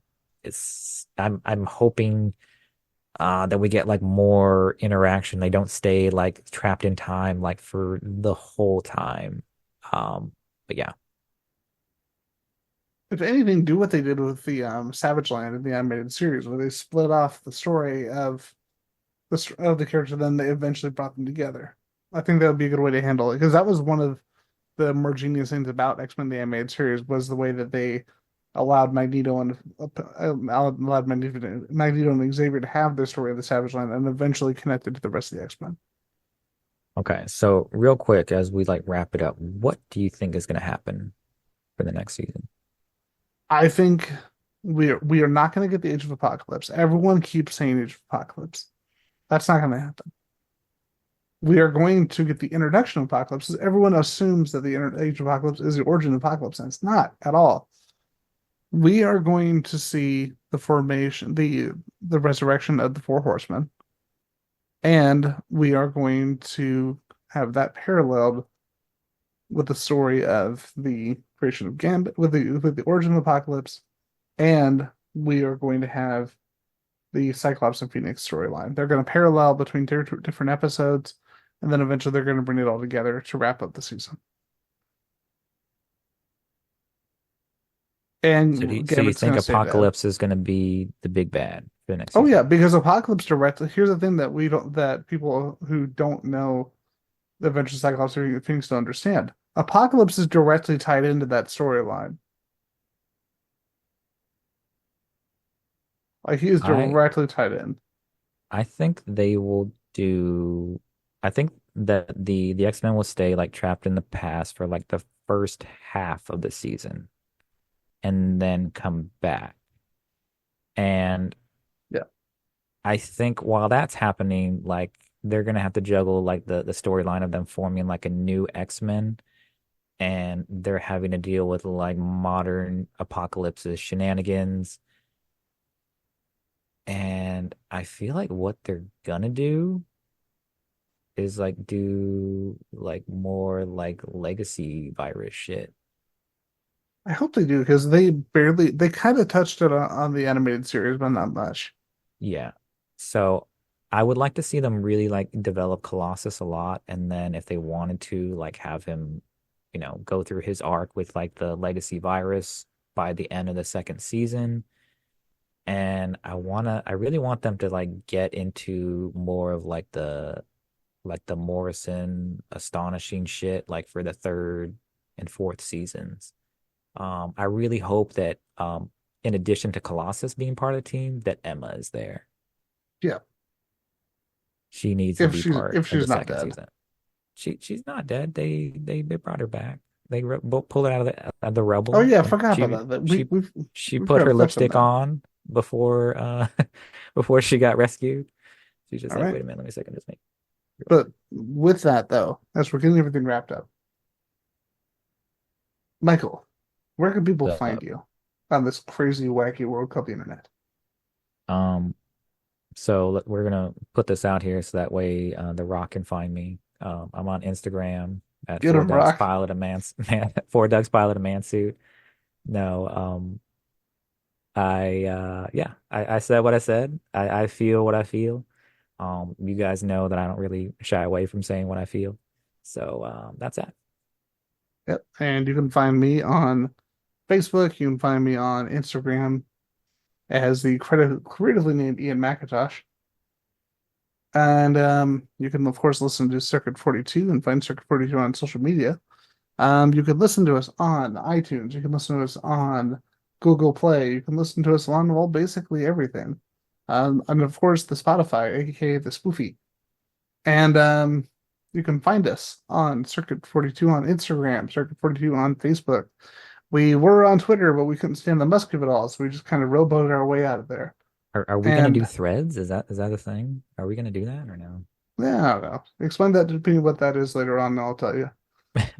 I'm hoping that we get like more interaction. They don't stay like trapped in time like for the whole time. But yeah. If anything, do what they did with the Savage Land in the animated series, where they split off the story of of the character, then they eventually brought them together. I think that would be a good way to handle it because that was one of the more genius things about X-Men the animated series was the way that they allowed Magneto and Xavier to have their story of the Savage Land and eventually connected to the rest of the X-Men. Okay. So real quick, as we like wrap it up, what do you think is going to happen for the next season? I think we are not going to get the Age of Apocalypse. Everyone keeps saying Age of Apocalypse. That's not going to happen. We are going to get the introduction of Apocalypse. Everyone assumes that the Age of Apocalypse is the origin of Apocalypse, and it's not at all. We are going to see the formation, the resurrection of the Four Horsemen, and we are going to have that paralleled with the story of the creation of Gambit, with the origin of Apocalypse, and we are going to have the Cyclops and Phoenix storyline. They're going to parallel between different episodes, and then eventually they're going to bring it all together to wrap up the season. And So you Gambit's think going to say that. Apocalypse is going to be the big bad for the next Oh yeah, season? because Apocalypse directly. Here's the thing that we don't, that people who don't know the Adventures of Cyclops and Phoenix don't understand. Apocalypse is directly tied into that storyline. Like he is I directly tied in. I think they will do. I think that the X-Men will stay like trapped in the past for like the first half of the season, and then come back. And Yeah, I think while that's happening, like they're gonna have to juggle like the storyline of them forming like a new X-Men, and they're having to deal with like modern Apocalypse's shenanigans. And I feel like what they're gonna do is like do like more like legacy virus shit. I hope they do because they kind of touched it on the animated series, but not much. Yeah. So I would like to see them really like develop Colossus a lot, and then if they wanted to like have him, go through his arc with like the legacy virus by the end of the second season. And I really want them to like get into more of like the Morrison astonishing shit like for the third and fourth seasons. I really hope that in addition to Colossus being part of the team, that Emma is there. Yeah, She needs to be if part of the she's not second dead. season. She's not dead. They brought her back. They pulled her out of the Oh rubble, yeah, I and forgot about she that. That she she we put forgot her to touch on lipstick that. on before before she got rescued. She's just All like, right, wait a minute, let me second this make real but quick. with that though, as we're getting everything wrapped up, Michael, where can people So, find you on this crazy, wacky world called the internet? um, we're gonna put this out here so that way The Rock can find me. I'm on Instagram at Get a Four Ducks rock. Pilot a man Four Ducks Pilot a Man Suit. No, I said what I said. I feel what I feel. You guys know that I don't really shy away from saying what I feel. So that's that. Yep. And you can find me on Facebook. You can find me on Instagram as the creatively named Ian McIntosh. And you can, of course, listen to Circuit 42 and find Circuit 42 on social media. You can listen to us on iTunes. You can listen to us on Google Play. You can listen to us on, well, basically everything. And of course, the Spotify, aka the Spoofy. And you can find us on Circuit 42 on Instagram, Circuit 42 on Facebook. We were on Twitter, but we couldn't stand the musk of it all, so we just kind of rowboated our way out of there. Are we gonna do And threads? Is that a thing? Are we gonna do that or no? yeah, I don't know. Explain that to me what that is later on, and I'll tell you.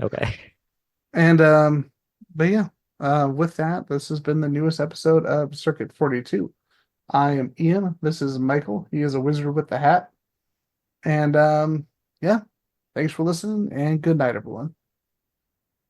Okay. And but yeah, with that, this has been the newest episode of Circuit 42. I am Ian. This is Michael. He is a wizard with the hat. And yeah, thanks for listening and good night, everyone.